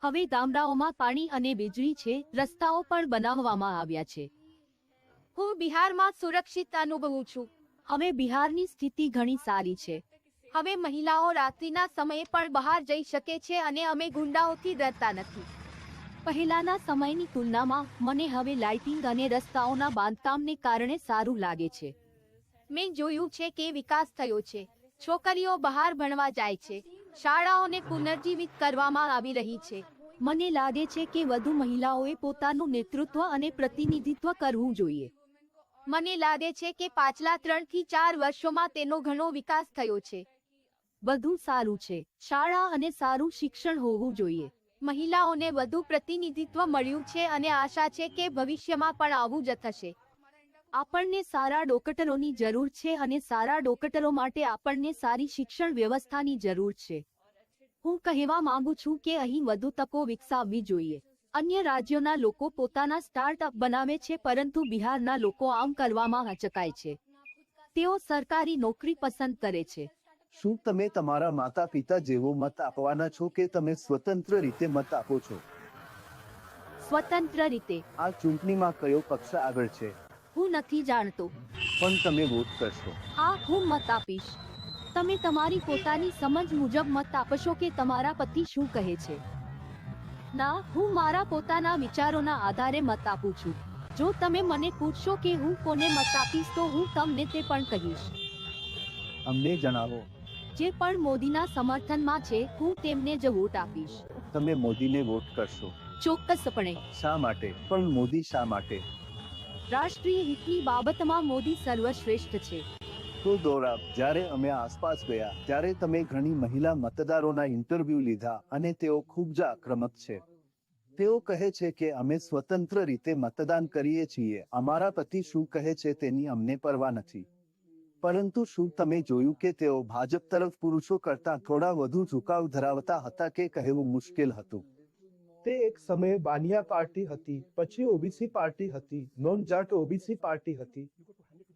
હવે ગામડાઓમાં પાણી અને વીજળી છે, રસ્તાઓ પણ બનાવવામાં આવ્યા છે. હું બિહારમાં સુરક્ષિત અનુભવું છું. હવે બિહારની સ્થિતિ ઘણી સારી છે. હવે મહિલાઓ રાત્રિના સમયે પણ બહાર જઈ શકે છે અને અમે ગુંડાઓથી ડરતા નથી. પહેલાના સમયની તુલનામાં મને હવે લાઇટિંગ અને રસ્તાઓના બાંધકામને કારણે સારું લાગે છે. મેં જોયું છે કે વિકાસ થયો છે. છોકરીઓ બહાર ભણવા જાય છે. શાળાઓને પુનર્જીવિત કરવામાં આવી રહી છે. મને લાગે છે કે વધુ મહિલાઓએ પોતાનું નેતૃત્વ અને પ્રતિનિધિત્વ કરવું જોઈએ. મને લાગે છે કે પાછલા 3 થી 4 વર્ષોમાં તેનો ઘણો વિકાસ થયો છે. બધું સારું છે. શાળા અને સારું શિક્ષણ હોવું જોઈએ. મહિલાઓને વધુ પ્રતિનિધિત્વ મળ્યું છે અને આશા છે કે ભવિષ્યમાં પણ આવું જ થશે. આપણને સારા ડોક્ટરોની જરૂર છે અને સારા ડોક્ટરો માટે આપણને સારી શિક્ષણ વ્યવસ્થાની જરૂર છે. હું કહેવા માંગુ છું કે અહીં વધુ તકો વિકસાવવી જોઈએ. અન્ય રાજ્યોના લોકો પોતાના સ્ટાર્ટઅપ બનાવે છે, પરંતુ બિહારના લોકો આમ કરવામાં હચકાય છે. તેઓ સરકારી નોકરી પસંદ કરે છે. શું તમે તમારા માતા પિતા જેવો મત આપવાના છો કે તમે સ્વતંત્ર રીતે મત આપો છો? સ્વતંત્ર રીતે. આ ચૂંટણીમાં કયો પક્ષ આગળ છે? હું નથી જાણતો. પણ તમે વોટ કરશો? હા, હું મત આપીશ. તમે તમારી પોતાની સમજ મુજબ મત આપશો કે તમારા પતિ શું કહે છે? ના, હું મારા પોતાના વિચારોના આધારે મત આપું છું. જો તમે મને પૂછશો કે હું કોને મત આપીશ તો હું તમને તે પણ કહીશ. અમને જણાવો. જે પણ મોદીના સમર્થનમાં છે, હું તેમને જ વોટ આપીશ. તમે મોદીને વોટ કરશો? ચોક્કસપણે. શા માટે? પણ મોદી શા માટે? રાષ્ટ્રીય હિતની બાબતમાં મોદી સર્વશ્રેષ્ઠ છે. તો દોરાબ, જ્યારે અમે આસપાસ ગયા ત્યારે તમે ઘણી મહિલા મતદારોના ઇન્ટરવ્યૂ લીધા અને તેઓ ખૂબ જ આક્રમક છે. તેઓ કહે છે કે અમે સ્વતંત્ર રીતે મતદાન કરીએ છીએ. અમારા પતિ શું કહે છે તેની અમને પરવા નથી. પરંતુ શું તમે જોયું કે તેઓ ભાજપ તરફ પુરુષો કરતાં થોડા વધુ ઝુકાવ ધરાવતા હતા કે કહેવું મુશ્કેલ હતું? તે એક સમયે બાનિયા પાર્ટી હતી, પછી ઓબીસી પાર્ટી હતી, નોન જાટ ઓબીસી પાર્ટી હતી.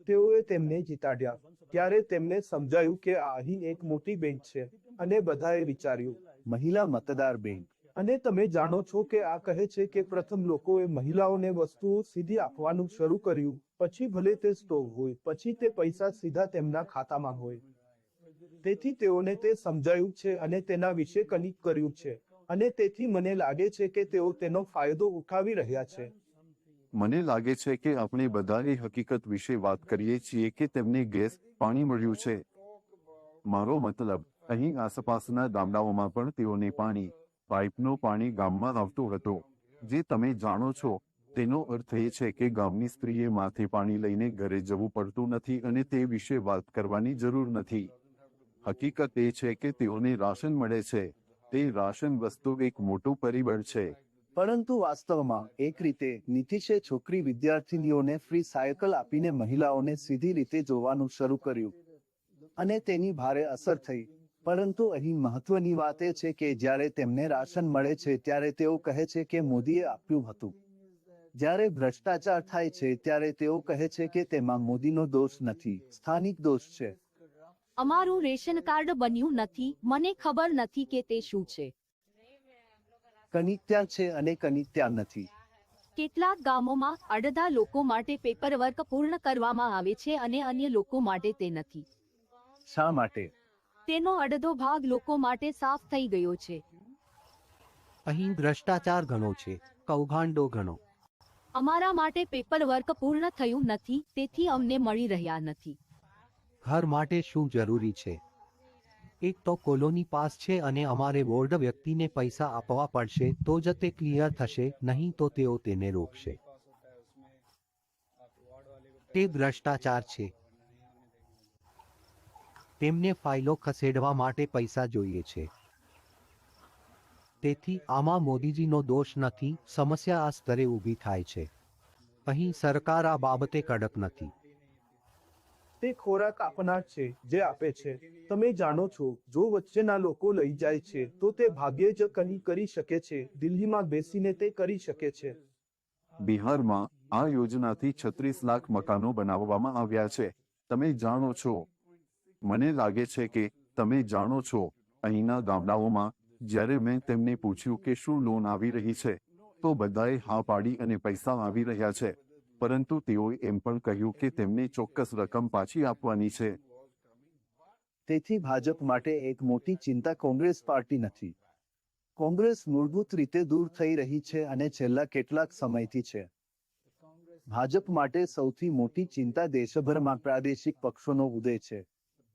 તેઓએ તેમને જીતાડ્યા. ત્યારે તેમને સમજાયું કે આ અહીં એક મોટી બેંક છે અને બધાએ વિચાર્યું મહિલા મતદાર બેંક. અને તમે જાણો છો કે આ કહે છે કે પ્રથમ લોકોએ મહિલાઓને વસ્તુઓ સીધી આપવાનું શરૂ કર્યું, પછી ભલે તે સ્ટોવ હોય, પછી તે પૈસા સીધા તેમના ખાતામાં હોય. તેથી તેઓને તે સમજાયું છે અને તેના વિશે કંઈક કર્યું છે, અને તેથી મને લાગે છે કે તેઓ તેનો ફાયદો ઉઠાવી રહ્યા છે. મને લાગે છે કે આપણે બધા એ હકીકત વિશે વાત કરીએ છીએ કે તેમને ગેસ, પાણી મળ્યું છે. મારો મતલબ, અહીં આસપાસના ગામડાઓમાં પણ તેઓને પાઇપનો પાણી ગામમાં આવતો હતો. જે તમે જાણો છો, તેનો અર્થ એ છે કે ગામની સ્ત્રીએ માથે પાણી લઈને ઘરે જવું પડતું નથી અને તે વિશે વાત કરવાની જરૂર નથી. હકીકત એ છે કે તેઓને રાશન મળે છે. તે રાશન વસ્તુ એક મોટું પરિબળ છે. પરંતુ વાસ્તવમાં એક રીતે નીતિશે છોકરી વિદ્યાર્થીનીઓને ફ્રી સાયકલ આપીને મહિલાઓને સીધી રીતે જોવાનું શરૂ કર્યું અને તેની ભારે અસર થઈ. પરંતુ અહીં મહત્વની વાત એ છે કે જ્યારે તેમને રાશન મળે છે ત્યારે તેઓ કહે છે કે મોદીએ આપ્યું હતું. જ્યારે ભ્રષ્ટાચાર થાય છે ત્યારે તેઓ કહે છે કે તેમાં મોદીનો દોષ નથી, સ્થાનિક દોષ છે. અમારું રેશન કાર્ડ બન્યું નથી, મને ખબર નથી કે તે શું છે. કંઈક ત્યાં છે અને કંઈક ત્યાં નથી. કેટલાક ગામોમાં અડધા લોકો માટે પેપરવર્ક પૂર્ણ કરવામાં આવે છે અને અન્ય લોકો માટે તે નથી. શા માટે? તેનો અડધો ભાગ લોકો માટે સાફ થઈ ગયો છે. અહીં ભ્રષ્ટાચાર ઘણો છે, કૌભાંડો ઘણો. અમારા માટે પેપરવર્ક પૂર્ણ થયું નથી, તેથી અમને મળી રહ્યા નથી. ઘર માટે શું જરૂરી છે? એક તો કોલોની પાસ છે અને અમારે બોર્ડ વ્યક્તિને પૈસા આપવા પડશે તો જ તે ક્લિયર થશે, નહીં તો તેઓ તેને રોકશે. તે ભ્રષ્ટાચાર છે. તેમને ફાઇલો ખસેડવા માટે પૈસા જોઈએ છે. તેથી આમાં મોદીજીનો દોષ નથી, સમસ્યા આ સ્તરે ઊભી થાય છે. અહીં સરકાર આ બાબતે કડક નથી. તે ખોરાક આપનાર છે જે આપે છે. તમે જાણો છો, જો વચ્ચેના લોકો લઈ જાય છે તો તે ભાગ્યે જ કંઈ કરી શકે છે. દિલ્હીમાં બેસીને તે કરી શકે છે. બિહારમાં આ યોજનાથી 36 લાખ મકાનો બનાવવામાં આવ્યા છે. તમે જાણો છો, મને લાગે છે કે તમે જાણો છો, અહીંના ગામડાઓમાં જ્યારે મેં તેમને પૂછ્યું કે શું લોન આવી રહી છે, તો બધાએ હા પાડી અને પૈસા આવી રહ્યા છે. પરંતુ તેઓએ એમ પણ કહ્યું કે તેમને ચોક્કસ રકમ પાછી આપવાની છે. તેથી ભાજપ માટે એક મોટી ચિંતા કોંગ્રેસ પાર્ટી નથી. કોંગ્રેસ મૂળભૂત રીતે દૂર થઈ રહી છે અને છેલ્લા કેટલાક સમયથી છે. ભાજપ માટે સૌથી મોટી ચિંતા દેશભરમાં પ્રાદેશિક પક્ષોનો ઉદય છે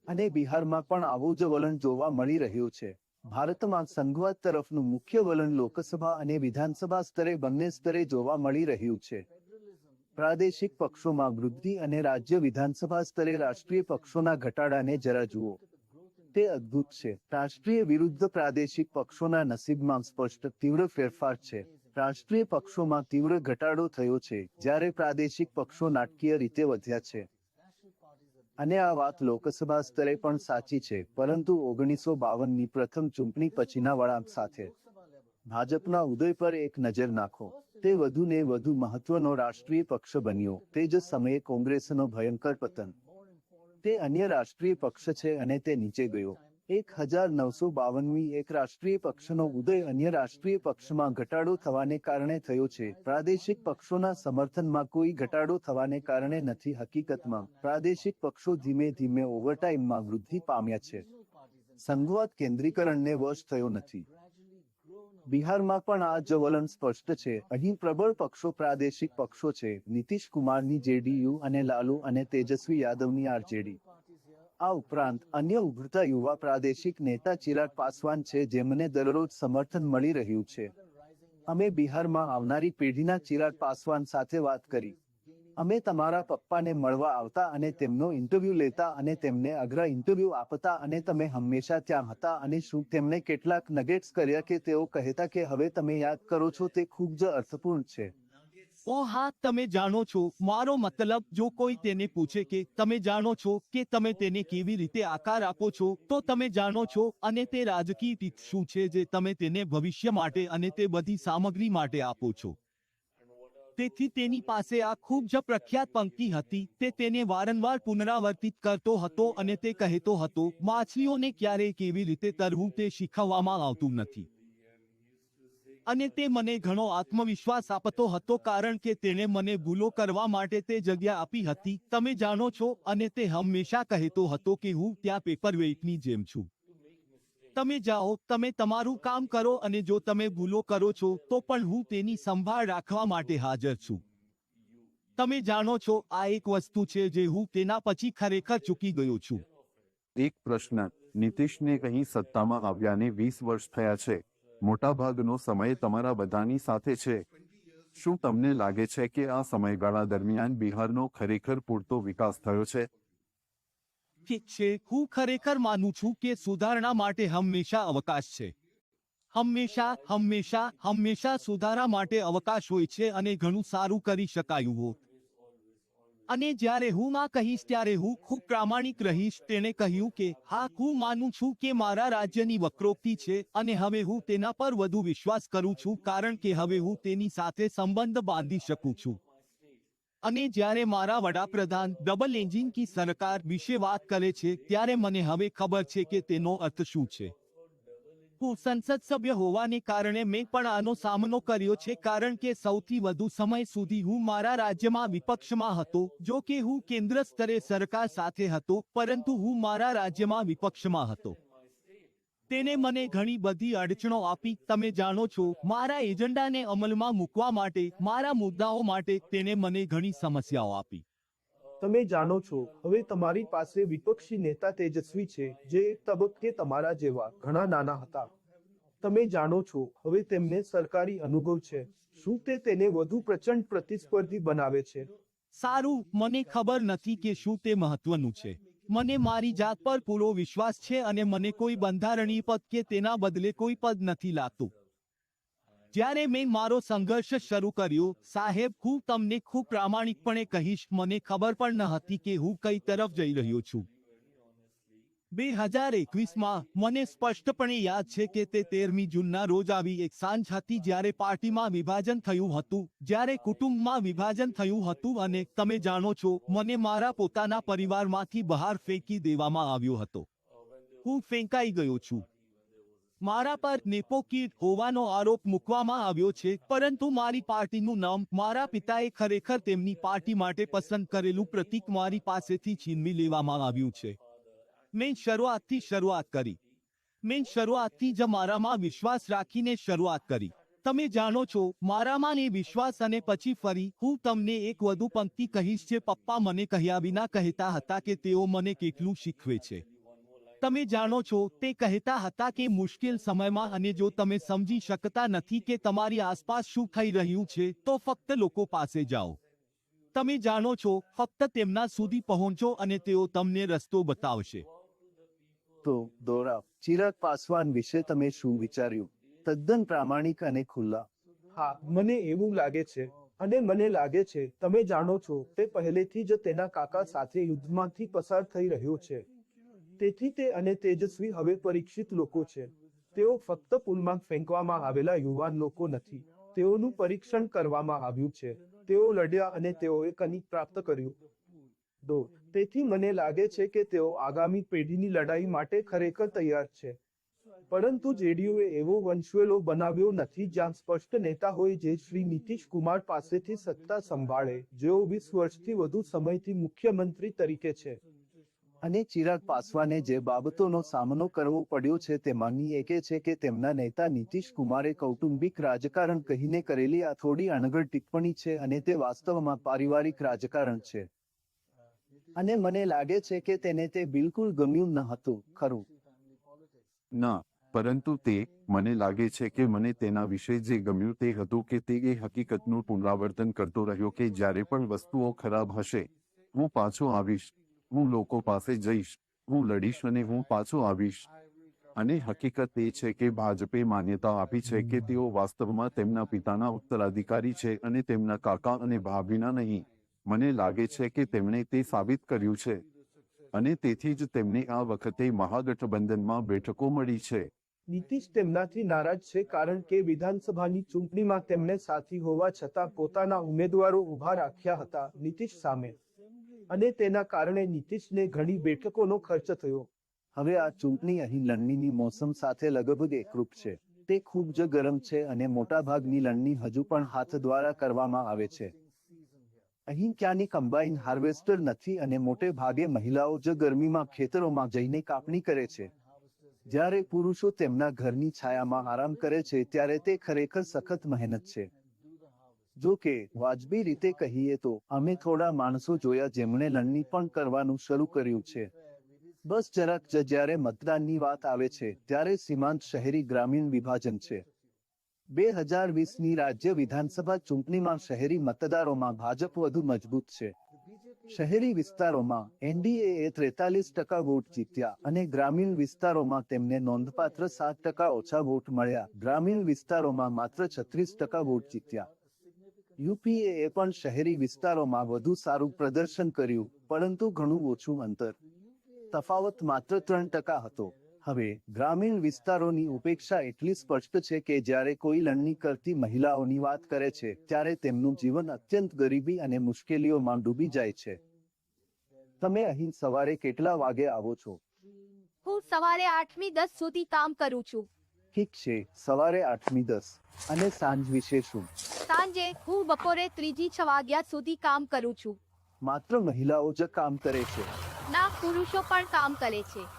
અને બિહારમાં પણ આવું જ વલણ જોવા મળી રહ્યું છે. ભારતમાં સંઘવાદ તરફનું મુખ્ય વલણ લોકસભા અને વિધાનસભા સ્તરે બંને સ્તરે જોવા મળી રહ્યું છે. પ્રાદેશિક પક્ષોમાં વૃદ્ધિ અને રાજ્ય વિધાનસભા સ્તરે રાષ્ટ્રીય પક્ષોના ઘટાડાને જરા જુઓ. તે અદ્ભુત છે. રાષ્ટ્રીય વિરુદ્ધ પ્રાદેશિક પક્ષોના નસીબમાં સ્પષ્ટ તીવ્ર ફેરફાર છે. રાષ્ટ્રીય પક્ષોમાં તીવ્ર ઘટાડો થયો છે, જ્યારે પ્રાદેશિક પક્ષો નાટકીય રીતે વધ્યા છે. અને આ વાત લોકસભા સ્તરે પણ સાચી છે, પરંતુ 1952ની પ્રથમ ચૂંટણી પછીના વળાંક સાથે ભાજપના ઉદય પર એક નજર નાખો. તે વધુને વધુ મહત્વનો રાષ્ટ્રીય પક્ષ બન્યો. તે જ સમયે કોંગ્રેસનો ભયંકર પતન. તે અન્ય રાષ્ટ્રીય પક્ષ છે અને તે નીચે ગયો. 1952મી એક રાષ્ટ્રીય પક્ષનો ઉદય અન્ય રાષ્ટ્રીય પક્ષમાં ઘટાડો થવાને કારણે થયો છે. પ્રાદેશિક પક્ષોના સમર્થનમાં કોઈ ઘટાડો થવાને કારણે નથી. હકીકતમાં પ્રાદેશિક પક્ષો ધીમે ધીમે ઓવરટાઇમમાં વૃદ્ધિ પામ્યા છે. સંઘવાદ કેન્દ્રીકરણને વશ થયો નથી. બિહારમાં પણ આ જ વલણ સ્પષ્ટ છે. અહીં પ્રબળ પક્ષો પ્રાદેશિક પક્ષો છે. નીતિશ કુમારની જેડીયુ અને લાલુ અને તેજસ્વી યાદવની આરજેડી. આ ઉપરાંત અન્ય ઉભરતા યુવા પ્રાદેશિક નેતા ચિરાગ પાસવાન છે, જેમને દરરોજ સમર્થન મળી રહ્યું છે. અમે બિહારમાં આવનારી પેઢીના ચિરાગ પાસવાન સાથે વાત કરી. અમે તમારા પપ્પાને મળવા આવતા અને તેમનો ઇન્ટરવ્યુ લેતા અને તેમને અઘરા ઇન્ટરવ્યુ આપતા અને તમે હંમેશા ત્યાં હતા અને શું તેમણે કેટલાક નગેટ્સ કર્યા કે તેઓ કહેતા કે હવે તમે યાદ કરો છો તે ખૂબ જ અર્થપૂર્ણ છે. ઓ હા, તમે જાણો છો, મારો મતલબ જો કોઈ તેને પૂછે કે તમે જાણો છો કે તમે તેને કેવી રીતે આકાર આપો છો, તો તમે જાણો છો, અને તે રાજકીય ટીપ્સ શું છે જે તમે તેને ભવિષ્ય માટે અને તે બધી સામગ્રી માટે આપો છો. તેથી તેની પાસે આ ખૂબ જ પ્રખ્યાત પંક્તિ હતી. તે તેને વારંવાર પુનરાવર્તિત કરતો હતો અને તે કહેતો હતો, માછલીઓને ક્યારે કેવી રીતે તરવું તે શીખવવામાં આવતું નથી. અને તે મને ઘણો આત્મવિશ્વાસ આપતો હતો કારણ કે તેણે મને ભૂલો કરવા માટે તે જગ્યા આપી હતી. તમે જાણો છો, અને તે હંમેશા કહેતો હતો કે હું ત્યાં પેપરવેઇટની જેમ છું. તમે જાઓ, તમે તમારું કામ કરો અને જો તમે ભૂલો કરો છો તો પણ હું તેની સંભાળ રાખવા માટે હાજર છું. તમે જાણો છો, આ એક વસ્તુ છે જે હું તેના પછી ખરેખર ચૂકી ગયો છું. એક પ્રશ્ન, નીતિશને અહીં સત્તામાં આવ્યાને 20 વર્ષ થયા છે. મોટાભાગનો સમય તમારા બધાની સાથે છે. શું તમને લાગે છે કે આ સમયગાળા દરમિયાન બિહારનો ખરેખર પૂરતો વિકાસ થયો છે? ઠીક છે, હું ખરેખર માનું છું કે સુધારણા માટે હંમેશા અવકાશ છે. હંમેશા સુધારા માટે અવકાશ હોય છે અને ઘણું સારું કરી શકાયું હોત. અને જ્યારે હું આ કહીશ ત્યારે હું ખૂબ પ્રામાણિક રહીશ. તેણે કહ્યું કે હા, હું માનું છું કે મારા રાજ્યની વક્રોક્તિ છે અને હવે હું તેના પર વધુ વિશ્વાસ કરું છું કારણ કે હવે હું તેની સાથે સંબંધ બાંધી શકું છું. અને જ્યારે મારા વડાપ્રધાન ડબલ એન્જિન કી સરકાર વિશે વાત કરે છે ત્યારે મને હવે ખબર છે કે તેનો અર્થ શું છે. હું સંસદ સભ્ય હોવાને કારણે મેં પણ આનો સામનો કર્યો છે કારણ કે સૌથી વધુ સમય સુધી હું મારા રાજ્યમાં વિપક્ષમાં હતો. જો કે હું કેન્દ્ર સ્તરે સરકાર સાથે હતો, પરંતુ હું મારા રાજ્યમાં વિપક્ષમાં હતો. તેને મને ઘણી બધી અડચણો આપી. તમે જાણો છો, મારા એજન્ડાને અમલમાં મૂકવા માટે, મારા મુદ્દાઓ માટે તેને મને ઘણી સમસ્યાઓ આપી. તમે જાણો છો, હવે તમારી પાસે વિપક્ષી નેતા તેજસ્વી છે, જે એક તબક્કે તમારા જેવા ઘણા નાના હતા. તમે જાણો છો, હવે તેમને સરકારી અનુભવ છે. શું તે તેને વધુ પ્રચંડ પ્રતિસ્પર્ધી બનાવે છે? સારું, મને ખબર નથી કે શું તે મહત્વનું છે. મને મારી જાત પર પૂરો વિશ્વાસ છે અને મને કોઈ બંધારણીય પદ કે તેના બદલે કોઈ પદ નથી લાગતું. જ્યારે મેં મારો સંઘર્ષ શરૂ કર્યો, સાહેબ, હું તમને ખૂબ પ્રામાણિકપણે કહીશ, મને ખબર પણ ન હતી કે હું કઈ તરફ જઈ રહ્યો છું. 2021માં મને સ્પષ્ટપણે યાદ છે કે તે 13મી જૂનના રોજ આવી એક સાંજ હતી જ્યારે પાર્ટીમાં વિભાજન થયું હતું, જ્યારે કુટુંબમાં વિભાજન થયું હતું અને તમે જાણો છો, મને મારા પોતાના પરિવારમાંથી બહાર ફેંકી દેવામાં આવ્યો હતો. હું ફેંકાઈ ગયો છું. મારા પર નેપોકિડ હોવાનો આરોપ મૂકવામાં આવ્યો છે, પરંતુ મારી પાર્ટીનું નામ, મારા પિતાએ ખરેખર તેમની પાર્ટી માટે પસંદ કરેલું પ્રતીક મારી પાસેથી છીનવી લેવામાં આવ્યું છે. મેં શરૂઆતથી જ મારામાં વિશ્વાસ રાખીને શરૂઆત કરી. તમે જાણો છો, મારામાં એ વિશ્વાસ અને પછી ફરી હું તમને એક વધુ પંક્તિ કહીશ જે પપ્પા મને કહ્યા વિના કહેતા હતા કે તેઓ મને કેટલું શીખવે છે. તમે જાણો છો, તે કહેતા હતા કે મુશ્કેલ સમયમાં અને જો તમે સમજી શકતા નથી કે તમારી આસપાસ શું થઈ રહ્યું છે, તો ફક્ત લોકો પાસે જાઓ. તમે જાણો છો, ફક્ત તેમના સુધી પહોંચો અને તેઓ તમને રસ્તો બતાવશે. તો દોરા, ચિરાગ પાસવાન વિશે તમે શું વિચાર્યું? તદ્દન પ્રામાણિક અને ખુલ્લા. હા, મને એવું લાગે છે. અને મને લાગે છે, તમે જાણો છો, તે પહેલેથી જ તેના કાકા સાથે યુદ્ધમાંથી પસાર થઈ રહ્યો છે. તેથી તે અને તેજસ્વી હવે પરીક્ષિત લોકો છે. તેઓ ફક્ત પુલમાં ફેંકવામાં આવેલા યુવાન લોકો નથી. તેઓનું પરીક્ષણ કરવામાં આવ્યું છે. તેઓ લડ્યા અને તેઓએ કંઈક પ્રાપ્ત કર્યું. તેથી મને લાગે છે કે તેઓ આગામી પેઢીની લડાઈ માટે ખરેખર તૈયાર છે. પરંતુ જેડીયુએ એવો વંશવેલો બનાવ્યો નથી જ્યાં સ્પષ્ટ નેતા હોય જે શ્રી નીતિશ કુમાર પાસેથી સત્તા સંભાળે, જેઓ 20 વર્ષથી વધુ સમયથી મુખ્યમંત્રી તરીકે છે. અને ચિરાગ પાસવાને જે બાબતોનો સામનો કરવો પડ્યો છે તેમાંની એક એ છે કે તેમના નેતા નીતિશ કુમારે કૌટુંબિક રાજકારણ કહીને કરેલી આ થોડી અણઘડ ટિપ્પણી છે અને તે વાસ્તવમાં પારિવારિક રાજકારણ છે. અને મને લાગે છે કે તેને તે બિલકુલ ગમ્યું ન હતું, ખરું? ના, પરંતુ મને લાગે છે કે મને તેના વિશે જે ગમ્યું તે હતું કે તે એ હકીકતનું પુનરાવર્તન કરતો રહ્યો કે જ્યારે પણ વસ્તુઓ ખરાબ હશે, હું પાછો આવીશ, હું લોકો પાસે જઈશ, હું લડીશ અને હું પાછો આવીશ. અને હકીકત એ છે કે ભાજપે માન્યતા આપી છે કે તેઓ વાસ્તવમાં તેમના પિતાના ઉત્તરાધિકારી છે અને તેમના કાકા અને ભાભીના નહીં. મને લાગે છે કે તેમણે તે સાબિત કર્યું છે. અને તેથી જ તેમને આ વખતે મહાગઠબંધનમાં બેઠકો મળી છે. નીતિશ તેમનાથી નારાજ છે કારણ કે વિધાનસભાની ચૂંટણીમાં તેમને સાથી હોવા છતાં પોતાના ઉમેદવારો ઊભા રાખ્યા હતા નીતિશ સામે. અને તેના કારણે નીતિશને ઘણી બેઠકોનો ખર્ચ થયો. હવે આ ચૂંટણી અહીં લણણીની મોસમ સાથે લગભગ એકરૂપ છે. તે ખૂબ જ ગરમ છે અને મોટાભાગની લણણી હજુ પણ હાથ દ્વારા કરવામાં આવે છે. અહીં ક્યાંની કમ્બાઈન હાર્વેસ્ટર નથી અને મોટે ભાગે મહિલાઓ જ ગરમીમાં ખેતરોમાં જઈને કાપણી કરે છે. જ્યારે પુરુષો તેમના ઘરની છાયામાં આરામ કરે છે ત્યારે તે ખરેખર સખત મહેનત છે. જો કે, વાજબી રીતે કહીએ તો, અમે થોડા માણસો જોયા જેમણે લણણી પણ કરવાનું શરૂ કર્યું છે. બસ જરાક જ જ્યારે મતદાનની વાત આવે છે ત્યારે સીમાંત શહેરી ગ્રામીણ વિભાજન છે. 2020ની રાજ્ય વિધાનસભા ચૂંટણીમાં શહેરી મતદારોમાં ભાજપ વધુ મજબૂત છે. શહેરી વિસ્તારોમાં એનડીએ 43% વોટ જીત્યા અને ગ્રામીણ વિસ્તારોમાં તેમને નોંધપાત્ર 7% ઓછા વોટ મળ્યા. ગ્રામીણ વિસ્તારોમાં માત્ર 36% વોટ જીત્યા. યુપીએ પણ શહેરી વિસ્તારોમાં વધુ સારું પ્રદર્શન કર્યું, પરંતુ ઘણું ઓછું અંતર. તફાવત માત્ર 3% હતો. હવે ગ્રામીણ વિસ્તારોની ઉપેક્ષા એટલી સ્પષ્ટ છે કે જ્યારે કોઈ લણણી કરતી મહિલાઓની વાત કરે છે ત્યારે તેમનું જીવન અત્યંત ગરીબી અને મુશ્કેલીઓમાં ડૂબી જાય છે. તમે અહીં સવારે કેટલા વાગે આવો છો? હું સવારે 8:10 સુધી કામ કરું છું. ઠીક છે, સવારે 8:10. અને સાંજ વિશે શું? સાંજે હું બપોરે 3-6 વાગ્યા સુધી કામ કરું છું. માત્ર મહિલાઓ જ કામ કરે છે? ના, પુરુષો પણ કામ કરે છે.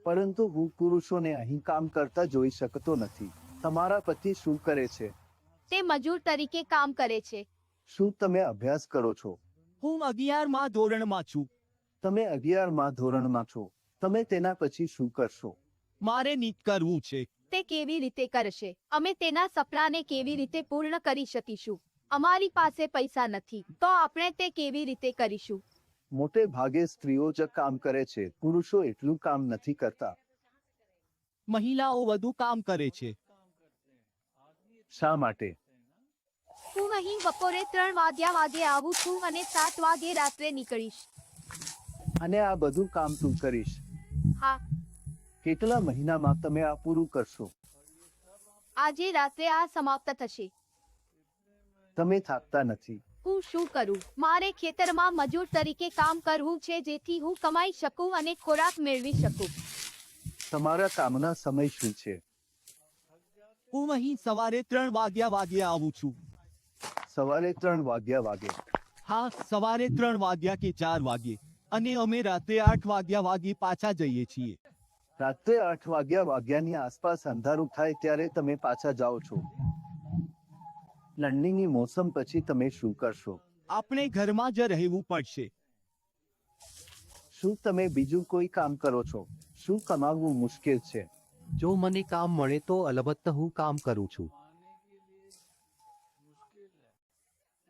પરંતુ હું પુરુષોને અહીં કામ કરતા જોઈ શકતો નથી. તમારા પતિ શું કરે છે? તે મજૂર તરીકે કામ કરે છે. શું તમે અભ્યાસ કરો છો? હું 11મા ધોરણમાં છું. તમે 11મા ધોરણમાં છો. તમે તેના પછી શું કરશો? મારે નીટ કરવું છે. તે કેવી રીતે કરશે? અમે તેના સપનાને કેવી રીતે પૂર્ણ કરી શકીશું? અમારી પાસે પૈસા નથી, તો આપણે તે કેવી રીતે કરીશું? મોટે ભાગે સ્ત્રીઓ જ કામ કરે છે, પુરુષો એટલું કામ નથી કરતા. મહિલાઓ વધુ કામ કરે છે. શા માટે? હું અહીં બપોરે 3 વાગે આવું છું અને 7 વાગે રાત્રે નીકળીશ. અને આ બધું કામ તું કરીશ? હા. કેટલા મહિનામાં તમે આ પૂરું કરશો? આજે રાત્રે આ સમાપ્ત થશે. તમે થાકતા નથી? હું શું કરું? મારે ખેતરમાં મજૂર તરીકે કામ કરવું છે જેથી હું કમાઈ શકું અને ખોરાક મેળવી શકું. તમારા કામના સમય શું છે? હું અહીં સવારે 3 વાગે આવું છું. સવારે 3 વાગે? હા, સવારે 3 વાગ્યા કે 4 વાગે. અને અમે રાત્રે 8 વાગે પાછા જઈએ છીએ. રાત્રે 8 વાગ્યાની આસપાસ અંધારું થાય ત્યારે તમે પાછા જાઓ છો. લણણીની મોસમ પછી તમે શું કરશો? આપણે ઘરમાં જ રહેવું પડશે. શું તમે બીજું કોઈ કામ કરો છો? શું કમાવવું મુશ્કેલ છે? જો મને કામ મળે તો અલબત્ત હું કામ કરું છું.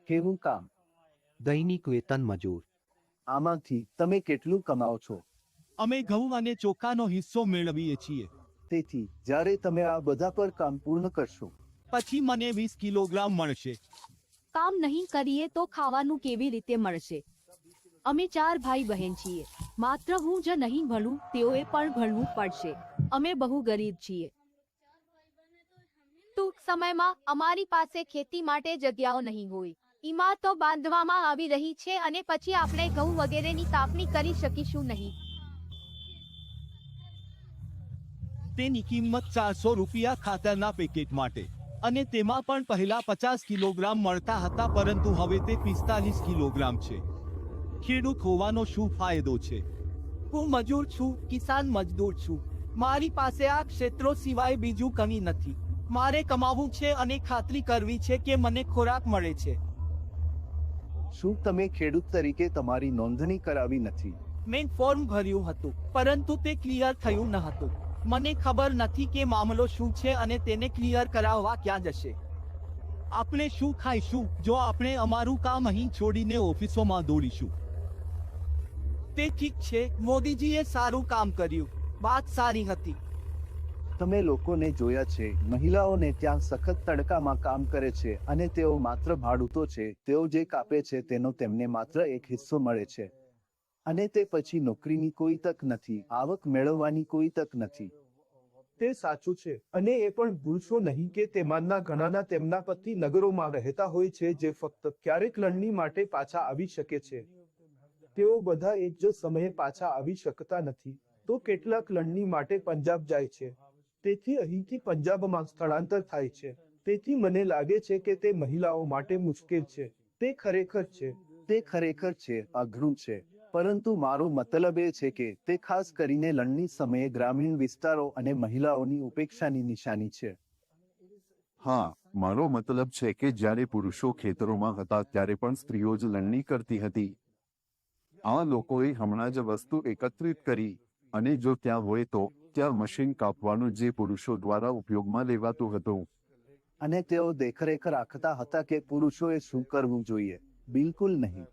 કેવું કામ? દૈનિક વેતન મજૂર. આમાંથી તમે કેટલું કમાઓ છો? અમે ઘઉં અને ચોખાનો હિસ્સો મેળવીએ છીએ. તેથી જ્યારે તમે આ બધા પર કામ પૂર્ણ કરશો પછી મને 20 કિલોગ્રામ મળશે. કામ નહીં કરીએ તો ખાવાનું કેવી રીતે મળશે? અમે 4 ભાઈ બહેન છીએ. માત્ર હું જ નહીં ભણું, તેઓએ પણ ભણવું પડશે. અમે બહુ ગરીબ છીએ. ટૂંક સમયમાં અમારી પાસે ખેતી માટે જગ્યાઓ નહીં હોય. ઇમારતો બાંધવામાં આવી રહી છે અને પછી આપણે ઘઉં વગેરેની કાપણી કરી શકીશું નહીં. તેની કિંમત 400 રૂપિયા ખાતરના પેકેટ માટે. અને તેમાં પણ પહેલા 50 કિલોગ્રામ મળતા હતા, પરંતુ હવે તે 45 કિલોગ્રામ છે. ખેડૂત હોવાનો શું ફાયદો છે? હું મજૂર છું, કિસાન મજદૂર છું. મારી પાસે આ ક્ષેત્રો સિવાય બીજું કંઈ નથી. મારે કમાવું છે અને ખાતરી કરવી છે કે મને ખોરાક મળે છે. શું તમે ખેડૂત તરીકે તમારી નોંધણી કરાવી નથી? મેં ફોર્મ ભર્યું હતું, પરંતુ તે ક્લિયર થયું ન હતું. મને ખબર નથી કે મામલો શું છે અને તેને ક્લિયર કરાવવા ક્યાં જશે. આપણે શું ખાઈશું જો આપણે અમારું કામ અહીં છોડીને ઓફિસોમાં દોડીશું? તે ઠીક છે, મોદીજીએ સારું કામ કર્યું. વાત સારી હતી. તમે લોકોને જોયા છે, મહિલાઓને ત્યાં સખત તડકામાં કામ કરે છે અને તેઓ માત્ર ભાડૂતો છે. તેઓ જે કાપે છે તેનો તેમને માત્ર એક હિસ્સો મળે છે. અને તે પછી નોકરીની કોઈ તક નથી, આવક મેળવવાની કોઈ તક નથી. તે સાચું છે, અને એ પણ ભૂલશો નહીં કે તેમાંના ઘણાના તેમના પતિ નગરોમાં રહેતા હોય છે જે ફક્ત ક્યારેક લણણી માટે પાછા આવી શકે છે. તેઓ બધા એક જ સમયે પાછા આવી શકતા નથી, તો કેટલાક લણણી માટે પંજાબ જાય છે. તેથી અહીંથી પંજાબમાં સ્થળાંતર થાય છે. તેથી મને લાગે છે કે તે મહિલાઓ માટે મુશ્કેલ છે. તે ખરેખર છે. તે ખરેખર છે, અઘરું છે. પરંતુ મારો મતલબ એ છે કે તે ખાસ કરીને લણણી સમયે ગ્રામીણ વિસ્તારો અને મહિલાઓની ઉપેક્ષાની નિશાની છે. હા, મારો મતલબ છે કે જ્યારે પુરુષો ખેતરોમાં હતા ત્યારે પણ સ્ત્રીઓ જ લણણી કરતી હતી. આ લોકોએ હમણાં જ વસ્તુ એકત્રિત કરી, અને જો ત્યાં હોય તો ત્યાં મશીન કાપવાનું જે પુરુષો દ્વારા ઉપયોગમાં લેવાતું હતું. અને તેઓ દેખરેખ રાખતા હતા કે પુરુષોએ શું કરવું જોઈએ? બિલકુલ નહીં.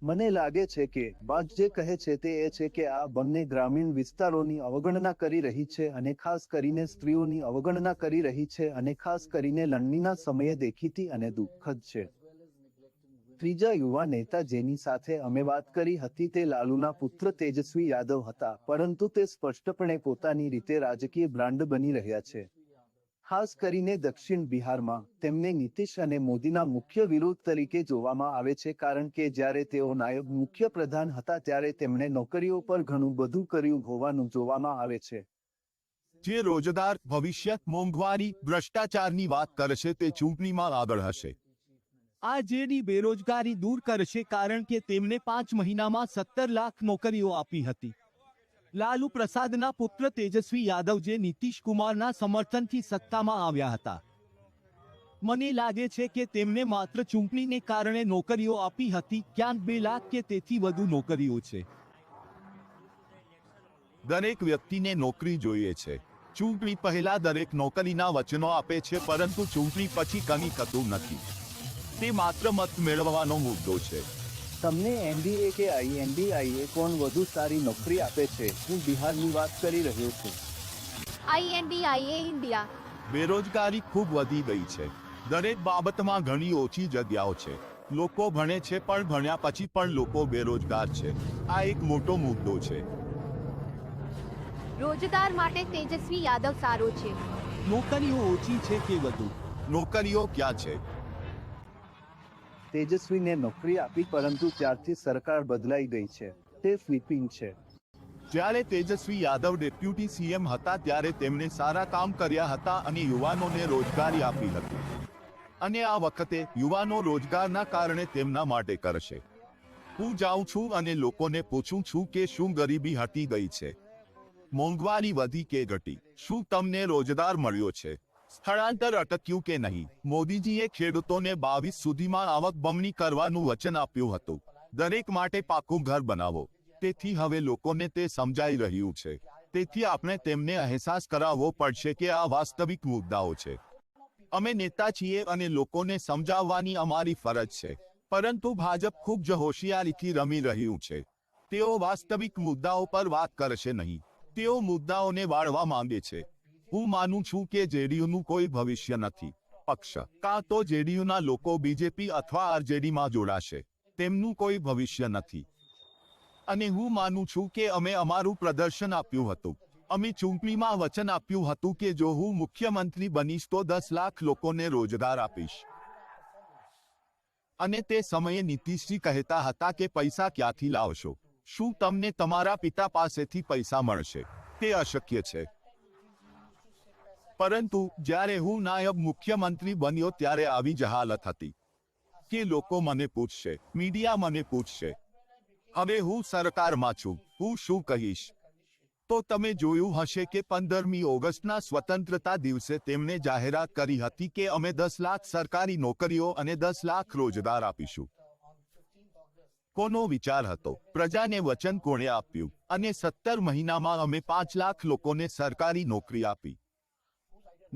મને લાગે છે કે બાદ જે કહે છે તે એ છે કે આ બંને ગ્રામીણ વિસ્તારોની અવગણના કરી રહી છે અને ખાસ કરીને સ્ત્રીઓની અવગણના કરી રહી છે અને ખાસ કરીને લણણીના સમયે દેખીતી અને દુઃખદ છે. ત્રીજા યુવા નેતા જેની સાથે અમે વાત કરી હતી તે લાલુના પુત્ર તેજસ્વી યાદવ હતા, પરંતુ તે સ્પષ્ટપણે પોતાની રીતે રાજકીય બ્રાન્ડ બની રહ્યા છે. ખાસ કરીને દક્ષિણ બિહારમાં તેમને નીતિશ અને મોદીના મુખ્ય વિરોધ તરીકે જોવામાં આવે છે, કારણ કે જ્યારે તેઓ નાયબ મુખ્ય પ્રધાન હતા ત્યારે તેમણે નોકરીઓ પર ઘણું બધું કર્યું હોવાનું જોવામાં આવે છે. જે રોજગાર, ભવિષ્ય, મોંઘવારી, ભ્રષ્ટાચારની વાત કરશે તે ચૂંટણીમાં આગળ હશે. આ જેડી બેરોજગારી દૂર કરશે, કારણ કે તેમને 5 મહિનામાં 17 લાખ નોકરીઓ આપી હતી. લાલુ પ્રસાદના પુત્ર તેજસ્વી યાદવ જે નીતિશ કુમારના સમર્થનથી સત્તામાં આવ્યા હતા. મને લાગે છે કે તેમને માત્ર ચૂંટણીને કારણે નોકરીઓ આપી હતી, ક્યાંક 2 લાખ કે તેથી વધુ નોકરીઓ છે. દરેક વ્યક્તિને નોકરી જોઈએ છે. ચૂંટણી પહેલા દરેક નોકરીના વચનો આપે છે, પરંતુ ચૂંટણી પછી કંઈ થતું નથી. તે માત્ર મત મેળવવાનો મુદ્દો છે. તમને એનડીએ કે આઈએનડીઆઈએ કોણ વધુ સારી નોકરી આપે છે? હું બિહારની વાત કરી રહ્યો છું. INDIA India. બેરોજગારી ખૂબ વધી ગઈ છે. દરેક બાબતમાં ઘણી ઓછી જગ્યાઓ છે. લોકો ભણે છે પણ ભણ્યા પછી પણ લોકો બેરોજગાર છે. આ એક મોટો મુદ્દો છે. રોજગાર માટે તેજસ્વી યાદવ સારો છે. નોકરીઓ ઓછી છે કે વધુ? નોકરીઓ ક્યાં છે? તેજસ્વીને નોકરી આપી, પરંતુ ત્યારથી સરકાર બદલાઈ ગઈ છે. તે ફ્લિપિંગ છે. જ્યારે તેજસ્વી યાદવ ડેપ્યુટી સીએમ હતા ત્યારે તેમણે સારા કામ કર્યા હતા અને યુવાનોને રોજગારી આપી હતી. અને આ વખતે યુવાનો રોજગારના કારણે તેમના માટે કરશે. હું જાઉં છું અને લોકોને પૂછું છું કે શું ગરીબી હટી ગઈ છે? મોંઘવારી વધી કે ઘટી? શું તમને રોજગાર મળ્યો છે? સ્થળાંતર અટક્યું કે નહીં? મોદીજીએ ખેડૂતોને 22 સુધીમાં આવક બમણી કરવાનું વચન આપ્યું હતું. દરેક માટે પાકું ઘર બનાવો. તેથી હવે લોકોને તે સમજાઈ રહ્યું છે. તેથી આપણે તેમને અહેસાસ કરાવવો પડશે કે આ વાસ્તવિક મુદ્દાઓ છે. અમે નેતા છીએ અને લોકોને સમજાવવાની અમારી ફરજ છે. પરંતુ ભાજપ ખૂબ જ હોશિયારીથી રમી રહ્યું છે. તેઓ વાસ્તવિક મુદ્દાઓ પર વાત કરશે નહીં. તેઓ મુદ્દાઓને વાળવા માંગે છે. હું માનું છું કે જેડીયુનું કોઈ ભવિષ્ય નથી. પક્ષ કાં તો જેડીયુના લોકો બીજેપી અથવા આરજેડીમાં જોડાશે. તેમનું કોઈ ભવિષ્ય નથી. અને હું માનું છું કે અમે અમારું પ્રદર્શન આપ્યું હતું. અમે ચૂંટણીમાં વચન આપ્યું હતું કે જો હું મુખ્યમંત્રી બનીશ તો 10 લાખ લોકોને રોજગાર આપીશ. અને તે સમયે નીતિશજી કહેતા હતા કે પૈસા ક્યાંથી લાવશો? શું તમને તમારા પિતા પાસેથી પૈસા મળશે? તે અશક્ય છે. પરંતુ જ્યારે હું નાયબ મુખ્યમંત્રી બન્યો ત્યારે આવી જ હાલત હતી કે લોકો મને પૂછશે, મીડિયા મને પૂછશે. હવે હું સરકારમાં છું, હું શું કહીશ? તો તમે જોયું હશે કે 15મી ઓગસ્ટના સ્વતંત્રતા દિવસે તેમણે જાહેરાત કરી હતી કે અમે 10 લાખ સરકારી નોકરીઓ અને 10 લાખ રોજગાર આપીશું. કોનો વિચાર હતો? પ્રજાને વચન કોણે આપ્યું? અને 17 મહિનામાં અમે 5 લાખ લોકોને સરકારી નોકરી આપી.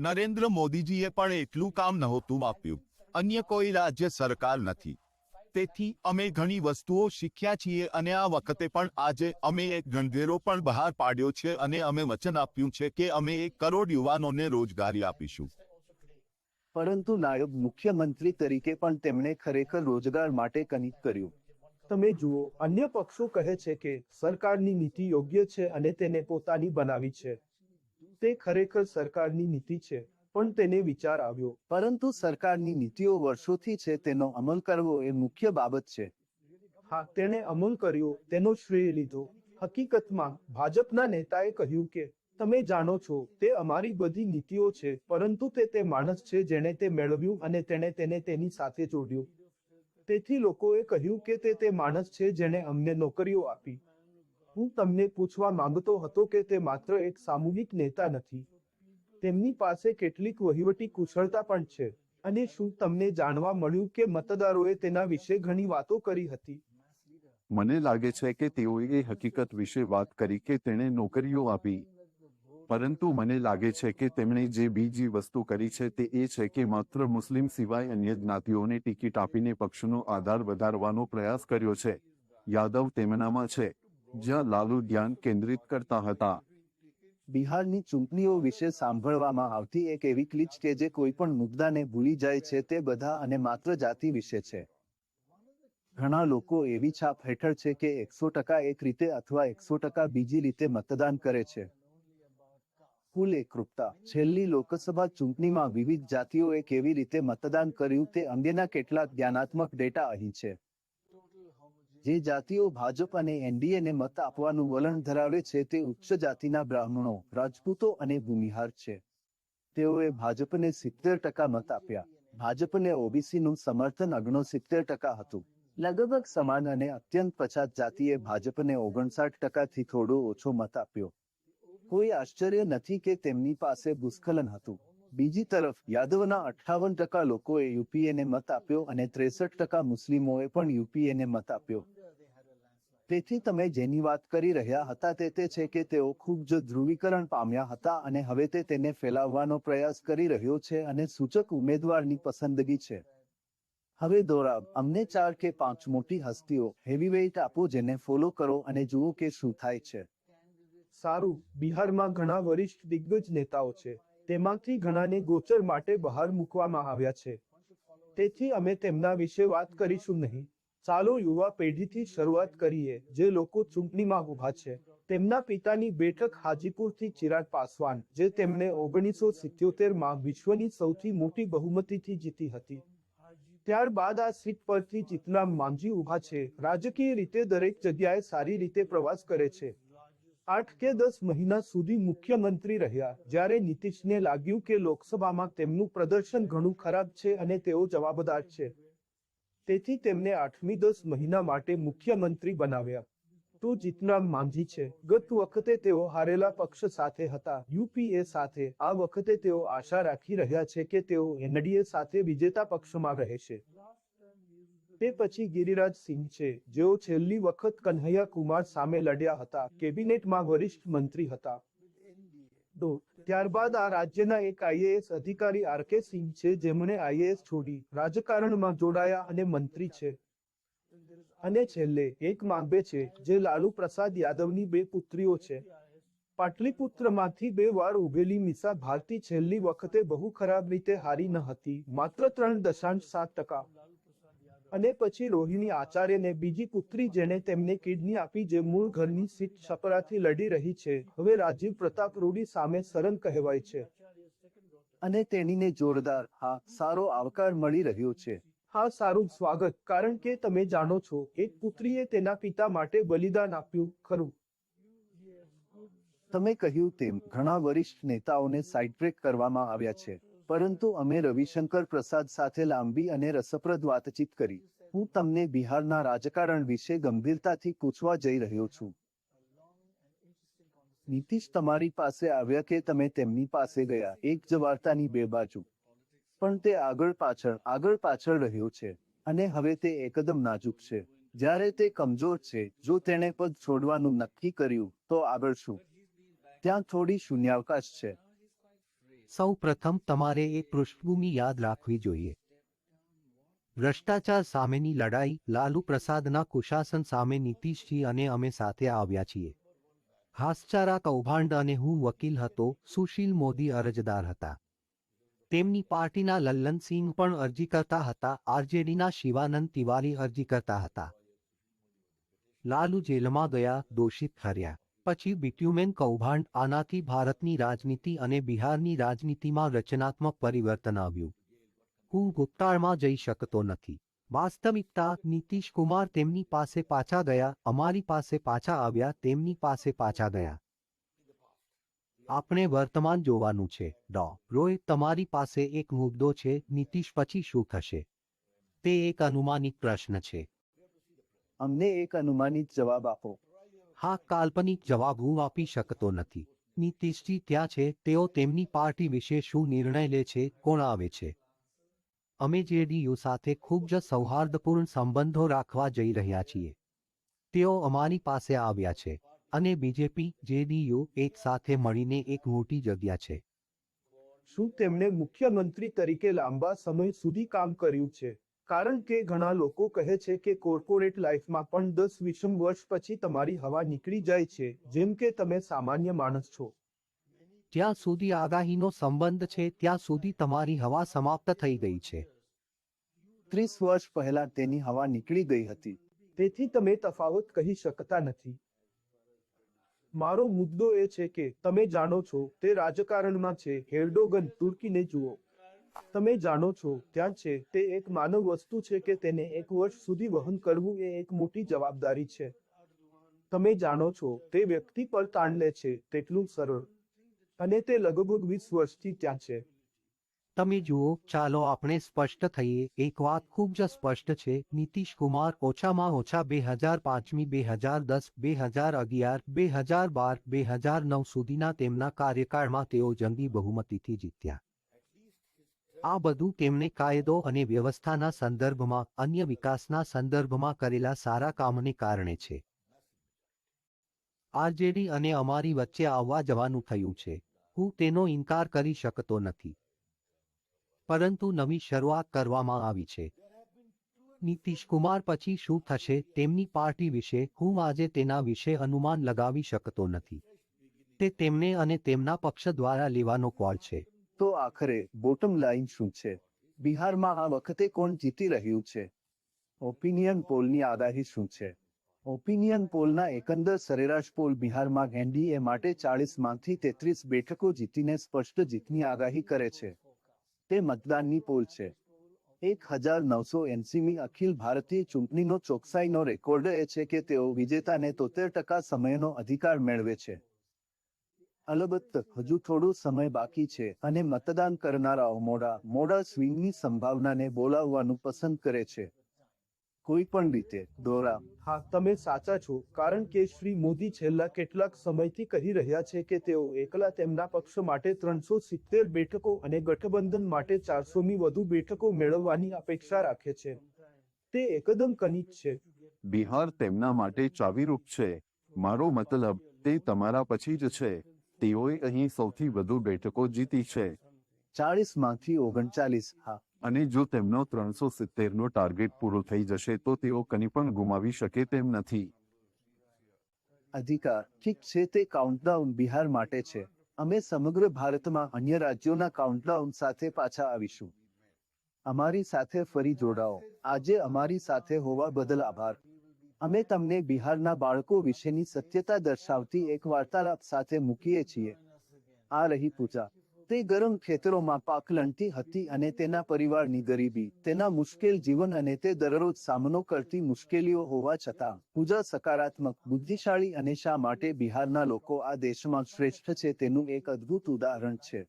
નરેન્દ્ર મોદીજીએ પણ એટલું કામ નહોતું આપ્યું. અન્ય કોઈ રાજ્ય સરકાર નથી. તેથી અમે ઘણી વસ્તુઓ શીખ્યા છીએ અને આ વખતે પણ આજે અમે એક ગણવેરો પણ બહાર પાડ્યો છે અને અમે વચન આપ્યું છે કે અમે 1 કરોડ યુવાનોને રોજગારી આપીશું. પરંતુ નાયબ મુખ્યમંત્રી તરીકે પણ તેમણે ખરેખર રોજગાર માટે કંઈક કર્યું. તમે જુઓ, અન્ય પક્ષો કહે છે કે સરકારની નીતિ યોગ્ય છે અને તેને પોતાની બનાવી છે. તે ખરેખર સરકારની નીતિ છે, પણ તેને વિચાર આવ્યો. પરંતુ સરકારની નીતિઓ વર્ષોથી છે, તેનો અમલ કરવો એ મુખ્ય બાબત છે. હા, તેણે અમલ કર્યો, તેનો શ્રેય લીધો. હકીકતમાં ભાજપના નેતાએ કહ્યું કે તમે જાણો છો, તે અમારી બધી નીતિઓ છે, પરંતુ તે માણસ છે જેણે તે મેળવ્યું અને તેણે તેને તેની સાથે જોડ્યું. તેથી લોકોએ કહ્યું કે તે માણસ છે જેણે અમને નોકરીઓ આપી. હું તમને પૂછવા માંગતો હતો કે તે માત્ર એક સામૂહિક નેતા નથી. તેમની પાસે કેટલીક વહીવટી કુશળતા પણ છે. અને શું તમને જાણવા મળ્યું કે મતદારોએ તેના વિશે ઘણી વાતો કરી હતી? મને લાગે છે કે તેઓએ એ હકીકત વિશે વાત કરી કે તેણે નોકરીઓ આપી. પરંતુ મને લાગે છે કે તેમણે જે બીજી વસ્તુ કરી છે તે એ છે કે માત્ર મુસ્લિમ સિવાય અન્ય જ્ઞાતિઓને ટિકિટ આપીને પક્ષનો આધાર વધારવાનો પ્રયાસ કર્યો છે. યાદવ તેમનામાં છે, જ્યાં લાલુ ધ્યાન કેન્દ્રિત કરતા હતા. બિહારની ચૂંટણીઓ વિશે સાંભળવામાં આવતી એક એવી ક્લિચ કે જે કોઈ પણ મુદ્દાને ભૂલી જાય છે તે બધા અને માત્ર જાતિ વિશે છે. ઘણા લોકો એવી છાપ હેઠળ છે કે 100% એક રીતે અથવા 100% બીજી રીતે મતદાન કરે છે. કુલ એકરૂપતા. છેલ્લી લોકસભા ચૂંટણીમાં વિવિધ જાતિઓએ કેવી રીતે મતદાન કર્યું તે અંગેના કેટલાક જ્ઞાનાત્મક ડેટા અહીં છે. જે જાતિઓ ભાજપ અને એનડીએને મત આપવાનું વલણ ધરાવે છે તે ઉચ્ચ જાતિના બ્રાહ્મણો, રાજપૂતો અને ભૂમિહાર છે. તેઓએ ભાજપને 70% મત આપ્યા. ભાજપને ઓબીસીનું સમર્થન 69% હતું. લગભગ સમાન અને અત્યંત પછાત જાતિએ ભાજપને 59%થી થોડો ઓછો મત આપ્યો. કોઈ આશ્ચર્ય નથી કે તેમની પાસે ભૂસ્ખલન હતું. બીજી તરફ યાદવના 58% લોકોએ યુપીએને મત આપ્યો અને 63% મુસ્લિમોએ પણ યુપીએને મત આપ્યો. તેથી તમે જેની વાત કરી રહ્યા હતા તે છે કે તેઓ ખૂબ જ ધ્રુવીકરણ પામ્યા હતા અને હવે તે તેને ફેલાવવાનો પ્રયાસ કરી રહ્યો છે અને સૂચક ઉમેદવારની પસંદગી છે. હવે દોરાબ, અમને 4 કે 5 મોટી હસ્તીઓ, હેવીવેઇટ આપો જેને ફોલો કરો અને જુઓ કે શું થાય છે. સારું, બિહારમાં ઘણા વરિષ્ઠ દિગ્ગજ નેતાઓ છે. તેમાંથી ઘણાને ગોચર માટે બહાર મૂકવામાં આવ્યા છે. તેથી અમે તેમના વિશે વાત કરીશું નહીં. ચાલો યુવા પેઢીથી શરૂઆત કરીએ, જે લોકો ચૂંટણીમાં ઊભા છે. તેમના પિતાની બેઠક હાજીપુરથી ચિરાગ પાસવાન, જે તેમણે 1977માં વિશ્વની સૌથી મોટી બહુમતીથી જીતી હતી. ત્યારબાદ આ સીટ પરથી જીતનામ માંઝી ઊભા છે. રાજકીય રીતે દરેક જગ્યાએ સારી રીતે પ્રવાસ કરે છે. 8 કે 10 મહિના સુધી મુખ્યમંત્રી રહ્યા, જ્યારે નીતિશને લાગ્યું કે લોકસભામાં તેમનું પ્રદર્શન ઘણું ખરાબ છે અને તેઓ જવાબદાર છે. તેથી તેમને 8મી 10 મહિના માટે મુખ્યમંત્રી બનાવ્યા. તો જીતનામ માંઝી છે. ગત વખતે તેઓ હારેલા પક્ષ સાથે હતા, યુપીએ સાથે. આ વખતે તેઓ આશા રાખી રહ્યા છે કે તેઓ એનડીએ સાથે વિજેતા પક્ષમાં રહેશે. તે પછી ગિરિરાજ સિંહ છે, જેઓ છેલ્લી વખત કન્હૈયા કુમાર સામે લડ્યા હતા, કેબિનેટમાં વરિષ્ઠ મંત્રી હતા. ત્યારબાદ આ રાજ્યના એક આઈએએસ અધિકારી આરકે સિંહ છે, જેમણે આઈએએસ છોડી રાજકારણમાં જોડાયા અને મંત્રી છે. અને છેલ્લે એક માંગબે છે, જે લાલુ પ્રસાદ યાદવની 2 પુત્રીઓ છે. પાટલીપુત્રમાંથી 2 વાર ઉભેલી મીસા ભારતી છેલ્લી વખતે બહુ ખરાબ રીતે હારી ન હતી, માત્ર 3.7%. અને પછી રોહિણી આચાર્યને બીજી પુત્રી જેને તેમને કિડની આપી, જે મૂળ ઘરની સીટ છપરાથી લડી રહી છે, હવે રાજીવ પ્રતાપ રૂડી સામે સરન કહેવાય છે. અને તેણીને જોરદાર, હા, સારો આવકાર મળી રહ્યો છે. હા, સારું સ્વાગત, કારણ કે તમે જાણો છો, એક પુત્રીએ તેના પિતા માટે બલિદાન આપ્યું, ખરું? તમે કહ્યું તેમ ઘણા વરિષ્ઠ નેતાઓને સાઇડટ્રેક કરવામાં આવ્યા છે, પરંતુ અમે રવિશંકર પ્રસાદ સાથે લાંબી અને રસપ્રદ વાતચીત કરી. હું તમને બિહારના રાજકારણ વિશે ગંભીરતાથી પૂછવા જઈ રહ્યો છું. નીતિશ તમારી પાસે આવ્યા કે તમે તેમની પાસે ગયા, એક જ વાર્તાની 2 બાજુ. પણ તે આગળ પાછળ રહ્યો છે, અને હવે તે એકદમ નાજુક છે. જ્યારે તે કમજોર છે, જો તેણે પદ છોડવાનું નક્કી કર્યું, તો આગળ શું? ત્યાં થોડી શૂન્યાવકાશ છે. સૌ પ્રથમ તમારે એક પૃષ્ઠભૂમિ યાદ રાખવી જોઈએ. ભ્રષ્ટાચાર સામેની લડાઈ, લાલુ પ્રસાદના કુશાસન સામે નીતિશજી અને અમે સાથે આવ્યા છીએ. હાસચારા કૌભાંડ અને હું વકીલ હતો, સુશીલ મોદી અરજદાર હતા. તેમની પાર્ટીના લલ્લન સિંહ પણ અરજી કરતા હતા, આરજેડીના શિવાનંદ તિવારી અરજી કરતા હતા. લાલુ જેલમાં ગયા, દોષિત ઠર્યા. પછી બિટ્યુમેન કૌભાંડ, આનાથી ભારતની રાજનીતિ અને બિહારની રાજનીતિમાં રચનાત્મક પરિવર્તન આવ્યું. હું ભૂતકાળમાં જઈ શકતો નથી. વાસ્તવિકતા, નીતિશ કુમાર તેમની પાસે પાછા ગયા, અમારી પાસે પાછા આવ્યા, તેમની પાસે પાછા ગયા. આપણે વર્તમાન જોવાનું છે. રોય, તમારી પાસે એક મુદ્દો છે, નીતિશ પછી શું થશે? તે એક અનુમાનિત પ્રશ્ન છે. અમને એક અનુમાનિત જવાબ આપો. હા, કાલ્પનિક જવાબ હું આપી શકતો નથી. નીતિશજી ત્યાં છે, તેઓ તેમની પાર્ટી વિશે શું નિર્ણય લે છે, કોણ આવે છે. અમે જેડીયુ સાથે ખૂબ જ સૌહાર્દપૂર્ણ સંબંધો રાખવા જઈ રહ્યા છીએ. તેઓ અમારી પાસે આવ્યા છે. અને બીજેપી, જેડીયુ એક સાથે મળીને એક મોટી જગ્યા છે. શું તેમણે મુખ્યમંત્રી તરીકે લાંબા સમય સુધી કામ કર્યું છે? કારણ કે ઘણા લોકો કહે છે કે કોર્પોરેટ લાઈફમાં પણ 10-20 વર્ષ પછી તમારી હવા નીકળી જાય છે, જેમ કે તમે સામાન્ય માણસ છો. જ્યાં સુધી આગાહીનો સંબંધ છે ત્યાં સુધી તમારી હવા સમાપ્ત થઈ ગઈ છે. 30 વર્ષ પહેલા તેની હવા નીકળી ગઈ હતી. તેથી તમે તફાવત કહી શકતા નથી. મારો મુદ્દો એ છે કે તમે જાણો છો તે રાજકારણમાં છે. એર્ડોગન, તુર્કીને જુઓ. તમે જાણો છો ત્યાં છે. તે એક માનવ વસ્તુ છે કે તેને 1 વર્ષ સુધી વહન કરવું એ એક મોટી જવાબદારી છે. તમે જાણો છો તે વ્યક્તિ પર તાણ લે છે તેટલું સરળ. અને તે લગભગ 20 વર્ષથી ત્યાં છે. તમે જુઓ, ચાલો આપણે સ્પષ્ટ થઈએ. એક વાત ખૂબ જ સ્પષ્ટ છે. નીતિશ કુમાર ઓછામાં ઓછા 2005, 2010, 2011, 2012, 2009 સુધીના તેમના કાર્યકાળમાં તેઓ જંગી બહુમતીથી જીત્યા. આ બધું તેમણે કાયદો અને વ્યવસ્થાના સંદર્ભમાં, અન્ય વિકાસના સંદર્ભમાં કરેલા સારા કામને કારણે છે. આરજેડી અને અમારી વચ્ચે આવવા જવાનું થયું છે. હું તેનો ઇનકાર કરી શકતો નથી. પરંતુ નવી શરૂઆત કરવામાં આવી છે. નીતિશ કુમાર પછી શું થશે તેમની પાર્ટી વિશે હું આજે તેના વિશે અનુમાન લગાવી શકતો નથી. તે તેમને અને તેમના પક્ષ દ્વારા લેવાનો કોલ છે. તો આખરે બોટમ લાઈન શું છે? બિહારમાં આ વખતે કોણ જીતી રહ્યું છે? ઓપિનિયન પોલની આગાહી શું છે? ઓપિનિયન પોલના એકંદર સરેરાશ પોલ બિહારમાં એનડીએ માટે 40માંથી 33 બેઠકો જીતીને સ્પષ્ટ જીતની આગાહી કરે છે. તે મતદાનની પોલ છે. 1980મી અખિલ ભારતીય ચૂંટણીનો ચોકસાઈનો રેકોર્ડ એ છે કે તેઓ વિજેતાને 73% સમયનો અધિકાર મેળવે છે. અલબત્ત હજુ થોડો સમય બાકી છે અને મતદાન કરનારાઓ મોડા સ્વિંગની સંભાવનાને બોલાવવાનું પસંદ કરે છે. કોઈ પણ રીતે દોરા. હા, તમે સાચા છો, કારણ કે શ્રી મોદી છેલ્લા કેટલાક સમયથી કહી રહ્યા છે કે તેઓ એકલા તેમના પક્ષ માટે 370 બેઠકો અને ગઠબંધન માટે 400મી વધુ બેઠકો મેળવવાની અપેક્ષા રાખે છે. તે એકદમ કનિક છે. બિહાર તેમના માટે ચાવીરૂપ છે. મારો મતલબ તે તમારા પછી જ છે. તેઓએ અહીં સૌથી વધુ બેઠકો જીતી છે. 40માંથી 39. હા, અને જો તેમનો 370નો ટાર્ગેટ પૂરો થઈ જશે તો તેઓ કંઈ પણ ગુમાવી શકે તેમ નથી. અધિકાર. ઠીક છે, તે કાઉન્ટડાઉન બિહાર માટે છે. અમે સમગ્ર ભારતમાં અન્ય રાજ્યોના કાઉન્ટડાઉન સાથે પાછા આવીશું. અમારી સાથે ફરી જોડાઓ. આજે અમારી સાથે હોવા બદલ આભાર. અમે તમને બિહારના બાળકો વિશેની સત્યતા દર્શાવતી એક વાર્તાલાપ સાથે મૂકીએ છીએ. આ રહી પૂજા. તે ગરમ ખેતરોમાં પાકલણતી હતી અને તેના પરિવારની ગરીબી, તેના મુશ્કેલ જીવન અને તે દરરોજ સામનો કરતી મુશ્કેલીઓ હોવા છતાં પૂજા સકારાત્મક, બુદ્ધિશાળી અને શા માટે બિહારના લોકો આ દેશમાં શ્રેષ્ઠ છે તેનું એક અદ્ભુત ઉદાહરણ છે.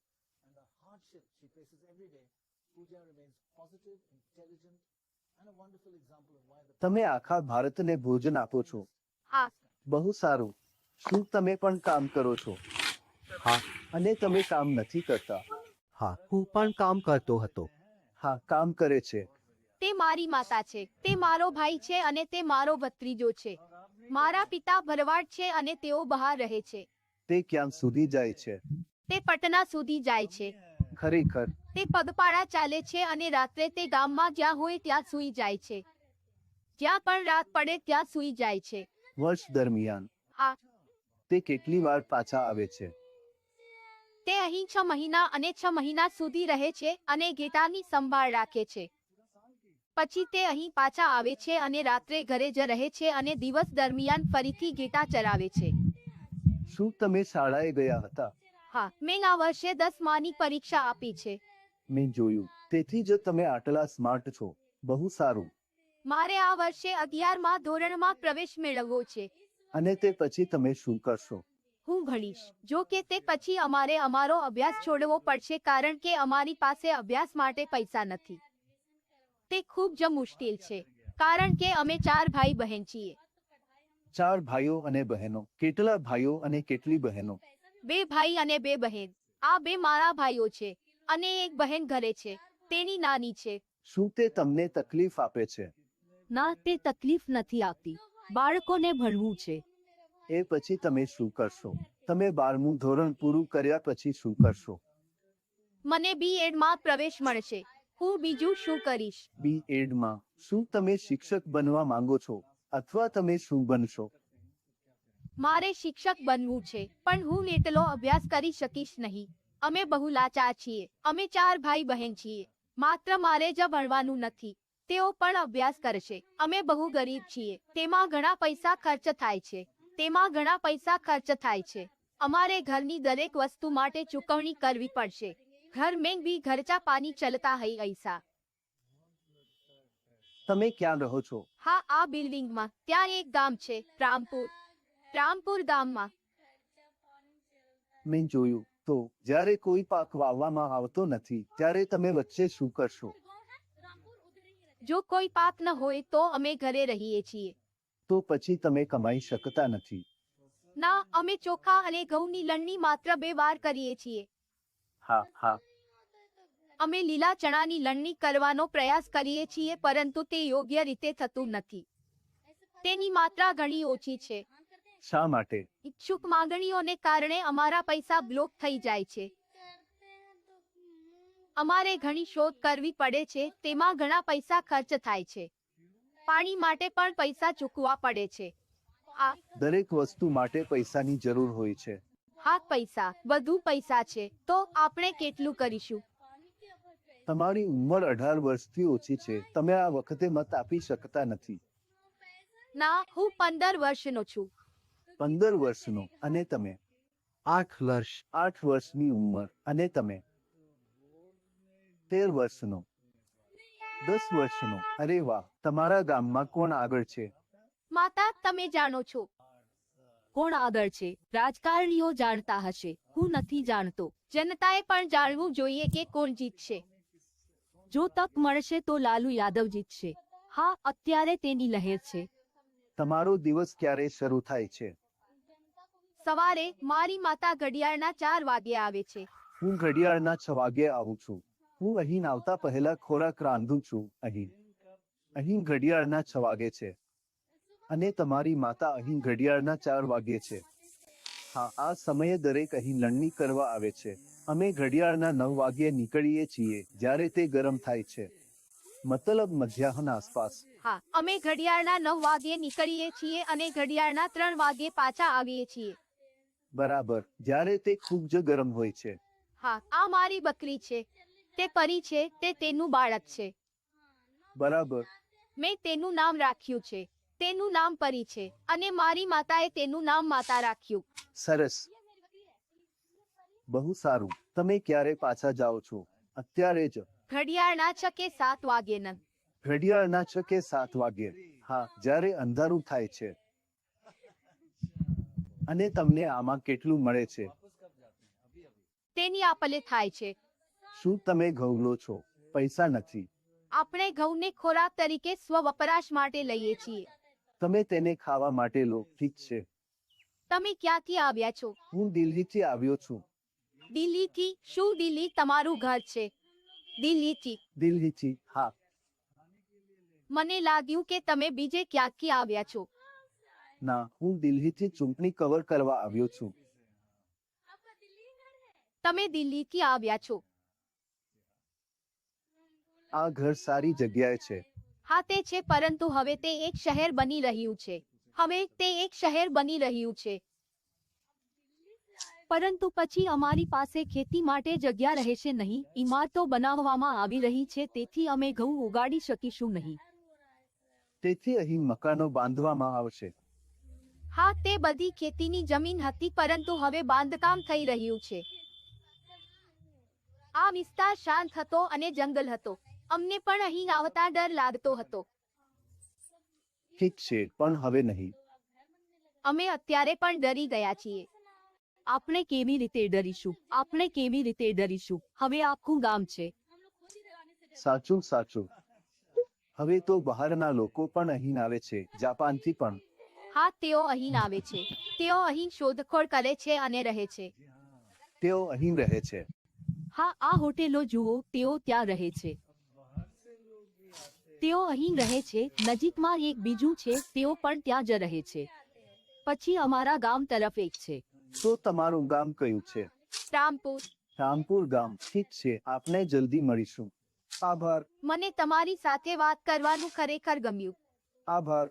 તમે આખા ભારતને ભોજન આપો છો. હા. બહુ સારું. શું તમે પણ કામ કરો છો? હા. અને તમે કામ નથી કરતા? હા, હું પણ કામ કરતો હતો. હા, કામ કરે છે. તે મારી માતા છે, તે મારો ભાઈ છે અને તે મારો ભત્રીજો છે. મારા પિતા ભરવાડ છે અને તેઓ બહાર રહે છે. તે ક્યાં સુધી જાય છે? તે પટના સુધી જાય છે. ખરેખર? તે પગપાળા ચાલે છે અને રાત્રે તે ગામમાં જ્યાં હોય ત્યાં સૂઈ જાય છે. જ્યાં પણ રાત પડે ત્યાં સૂઈ જાય છે. વર્ષ દરમિયાન? હા. તે કેટલી વાર પાછા આવે છે? તે અહીં 6 મહિના અને 6 મહિના સુધી રહે છે અને ગેટાની સંભાળ રાખે છે. પછી તે અહીં પાછા આવે છે અને રાત્રે ઘરે જ રહે છે અને દિવસ દરમિયાન ફરીથી ગેટા ચરાવે છે. શું તમે શાળાએ ગયા હતા? હા, મેં આ વર્ષે 10માની પરીક્ષા આપી છે. મેં જોયું. તેથી જ તમે આટલા સ્માર્ટ છો. બહુ સારું. મારે આ વર્ષે 11મા ધોરણમાં પ્રવેશ મેળવવો છે. અને તે પછી તમે શું કરશો? હું ભણીશ. જો કે તે પછી અમારે અમારો અભ્યાસ છોડવો પડશે કારણ કે અમારી પાસે અભ્યાસ માટે પૈસા નથી. તે ખૂબ જ મુશ્કેલ છે કારણ કે અમે 4 ભાઈ બહેન છીએ. 4 ભાઈઓ અને બહેનો. કેટલા ભાઈઓ અને કેટલી બહેનો? 2 ભાઈ અને 2 બહેન. આ 2 મારા ભાઈઓ છે અને એક બહેન ઘરે છે. તેની નાની છે. શું તે તમને તકલીફ આપે છે? ના, તે તકલીફ નથી આપતી. બાળકોને ભણવું છે. એ પછી તમે શું કરશો? તમે 12મું ધોરણ પૂરું કર્યા પછી શું કરશો? મને BEdમાં પ્રવેશ મળશે. હું બીજું શું કરીશ? B.Ed માં શું તમે શિક્ષક બનવા માંગો છો અથવા તમે શું બનશો? મારે શિક્ષક બનવું છે, પણ હું એટલો અભ્યાસ કરી શકીશ નહીં. અમે બહુ લાચાર છીએ. અમે 4 ભાઈ બહેન છીએ. માત્ર મારે જ ભણવાનું નથી. તેઓ પણ અભ્યાસ કરશે. અમે બહુ ગરીબ છીએ. તેમાં ઘણા પૈસા ખર્ચ થાય છે. અમારે ઘરની દરેક વસ્તુ માટે ચૂકવણી કરવી પડશે. ઘર મેં भी खर्चा पानी चलता है ऐसा. તમે ક્યાં રહો છો? હા, આ બિલ્ડિંગમાં. ત્યાં એક ગામ છે, રામપુર ગામમાં. મેં જોયું. તો જ્યારે કોઈ પાક વાવવામાં આવતો નથી ત્યારે તમે વચ્ચે શું કરશો? જો કોઈ પાક ન હોય તો અમે ઘરે રહીએ છીએ. તો પછી તમે કમાઈ શકતા નથી. ના, અમે ચોખા અને ઘઉંની લણણી માત્ર 2 વાર કરીએ છીએ. હા, અમે લીલા ચણાની લણણી કરવાનો પ્રયાસ કરીએ છીએ, પરંતુ તે યોગ્ય રીતે થતું નથી. તેની માત્રા ઘણી ઓછી છે. શા માટે? ઇચ્છુક માંગણીઓને કારણે અમારા પૈસા બ્લોક થઈ જાય છે. અમારે ઘણી શોધ કરવી પડે છે. તેમાં ઘણા પૈસા ખર્ચ થાય છે. પાણી માટે પણ પૈસા ચૂકવવા પડે છે. દરેક વસ્તુ માટે પૈસાની જરૂર હોય છે. હા, પૈસા, વધુ પૈસા છે. તો આપણે કેટલું કરીશું? તમારી ઉંમર 18 વર્ષથી ઓછી છે. તમે આ વખતે મત આપી શકતા નથી. ના, હું 15 વર્ષનો છું. 15 વર્ષનો અને તમે? 8 વર્ષ. 8 વર્ષની ઉંમર અને તમે? 13 વર્ષનો. 10 વર્ષનો. અરે વાહ, તમારા ગામમાં કોણ આગળ છે? માતા, તમે જાણો છો કોણ આગળ છે? રાજકારણીઓ જાણતા હશે. હું નથી જાણતો. જનતાએ પણ જાણવું જોઈએ કે કોણ જીતશે. જો તક મળશે તો લાલુ યાદવ જીતશે. હા, અત્યારે તેની લહેર છે. તમારો દિવસ ક્યારે શરૂ થાય છે? સવારે મારી માતા ઘડિયાળના 4 વાગે આવે છે. હું ઘડિયાળના 6 વાગે આવું છું. હું અહીં આવતા પહેલા ખોરાક રાંધું છું. અહીં ઘડિયાળના 6 વાગે છે અને તમારી માતા અહીં ઘડિયાળના 4 વાગે છે. હા, આ સમયે દરેક અહીં લણણી કરવા આવે છે. અમે ઘડિયાળના 9 વાગ્યે નીકળીએ છીએ જ્યારે તે ગરમ થાય છે, મતલબ મધ્યાહન આસપાસ. હા, અમે ઘડિયાળના 9 વાગ્યે નીકળીએ છીએ અને ઘડિયાળના 3 વાગ્યે પાછા આવીએ છીએ. બરાબર, જ્યારે તે ખૂબ જ ગરમ હોય છે. હા, આ મારી બકરી છે. તે પરી છે. તે તેનું બાળક છે. બરાબર. મેં તેનું નામ રાખ્યું છે. તેનું નામ પરી છે અને મારી માતાએ તેનું નામ માતા રાખ્યું. સરસ. બહુ સારું. તમે ક્યારે પાછા જાઓ છો? અત્યારે જ. ઘડિયાળના 6 કે 7 વાગ્યે. ઘડિયાળના 6 કે 7 વાગ્યે. હા, જ્યારે અંધારું થાય છે. અને તમને આમાં કેટલું મળે છે? તેની આપલે થાય છે. શું તમે ઘઉં લો છો? પૈસા નથી. આપણે ઘઉંને ખોરાક તરીકે સ્વ વપરાશ માટે લઈએ છીએ. તમે તેને ખાવા માટે લો, ઠીક છે. તમે ક્યાંથી આવ્યા છો? હું દિલ્હીથી આવ્યો છું. દિલ્હીથી? શું દિલ્હી તમારું ઘર છે? દિલ્હીથી, હા. મને લાગ્યું કે તમે બીજે ક્યાંકથી આવ્યા છો. ના, હું દિલ્હીથી ચૂંટણી કવર કરવા આવ્યો છું. તમે દિલ્હીથી આવ્યા છો? આ ઘર સારી જગ્યાએ છે. હા, તે છે, પરંતુ હવે તે એક શહેર બની રહ્યું છે. પરંતુ પછી અમારી પાસે ખેતી માટે જગ્યા રહેશે નહીં. ઇમારતો બનાવવામાં આવી રહી છે, તેથી અમે ઘઉં ઉગાડી શકીશું નહીં. તેથી અહીં મકાનો બાંધવામાં આવશે. હા, તે બધી ખેતીની જમીન હતી, પરંતુ હવે બાંધકામ થઈ રહ્યું છે. આ વિસ્તાર શાંત હતો અને જંગલ હતો. અમને પણ અહીં આવતા ડર લાગતો હતો. ઠીક છે, પણ હવે નહીં. અમે અત્યારે પણ ડરી ગયા છીએ. આપણે કેવી રીતે ડરીશું? હવે આખું ગામ છે. સાચું. હવે તો બહારના લોકો પણ અહીં આવે છે, જાપાનથી પણ. હા, તેઓ અહીં આવે છે. તેઓ અહીં શોધખોળ કરે છે અને રહે છે. તેઓ અહીં રહે છે. હા, આ હોટેલો જુઓ, તેઓ ત્યાં રહે છે. તેઓ અહીં રહે છે. નજીકમાં એક બીજું છે, તેઓ પણ ત્યાં જ રહે છે. પછી અમારા ગામ તરફ એક છે. તો તમારું ગામ કયું છે? રામપુર. રામપુર ગામ. ઠીક છે, આપણે જલ્દી મળીશું. આભાર. મને તમારી સાથે વાત કરવાનું ખરેખર ગમ્યું. આભાર.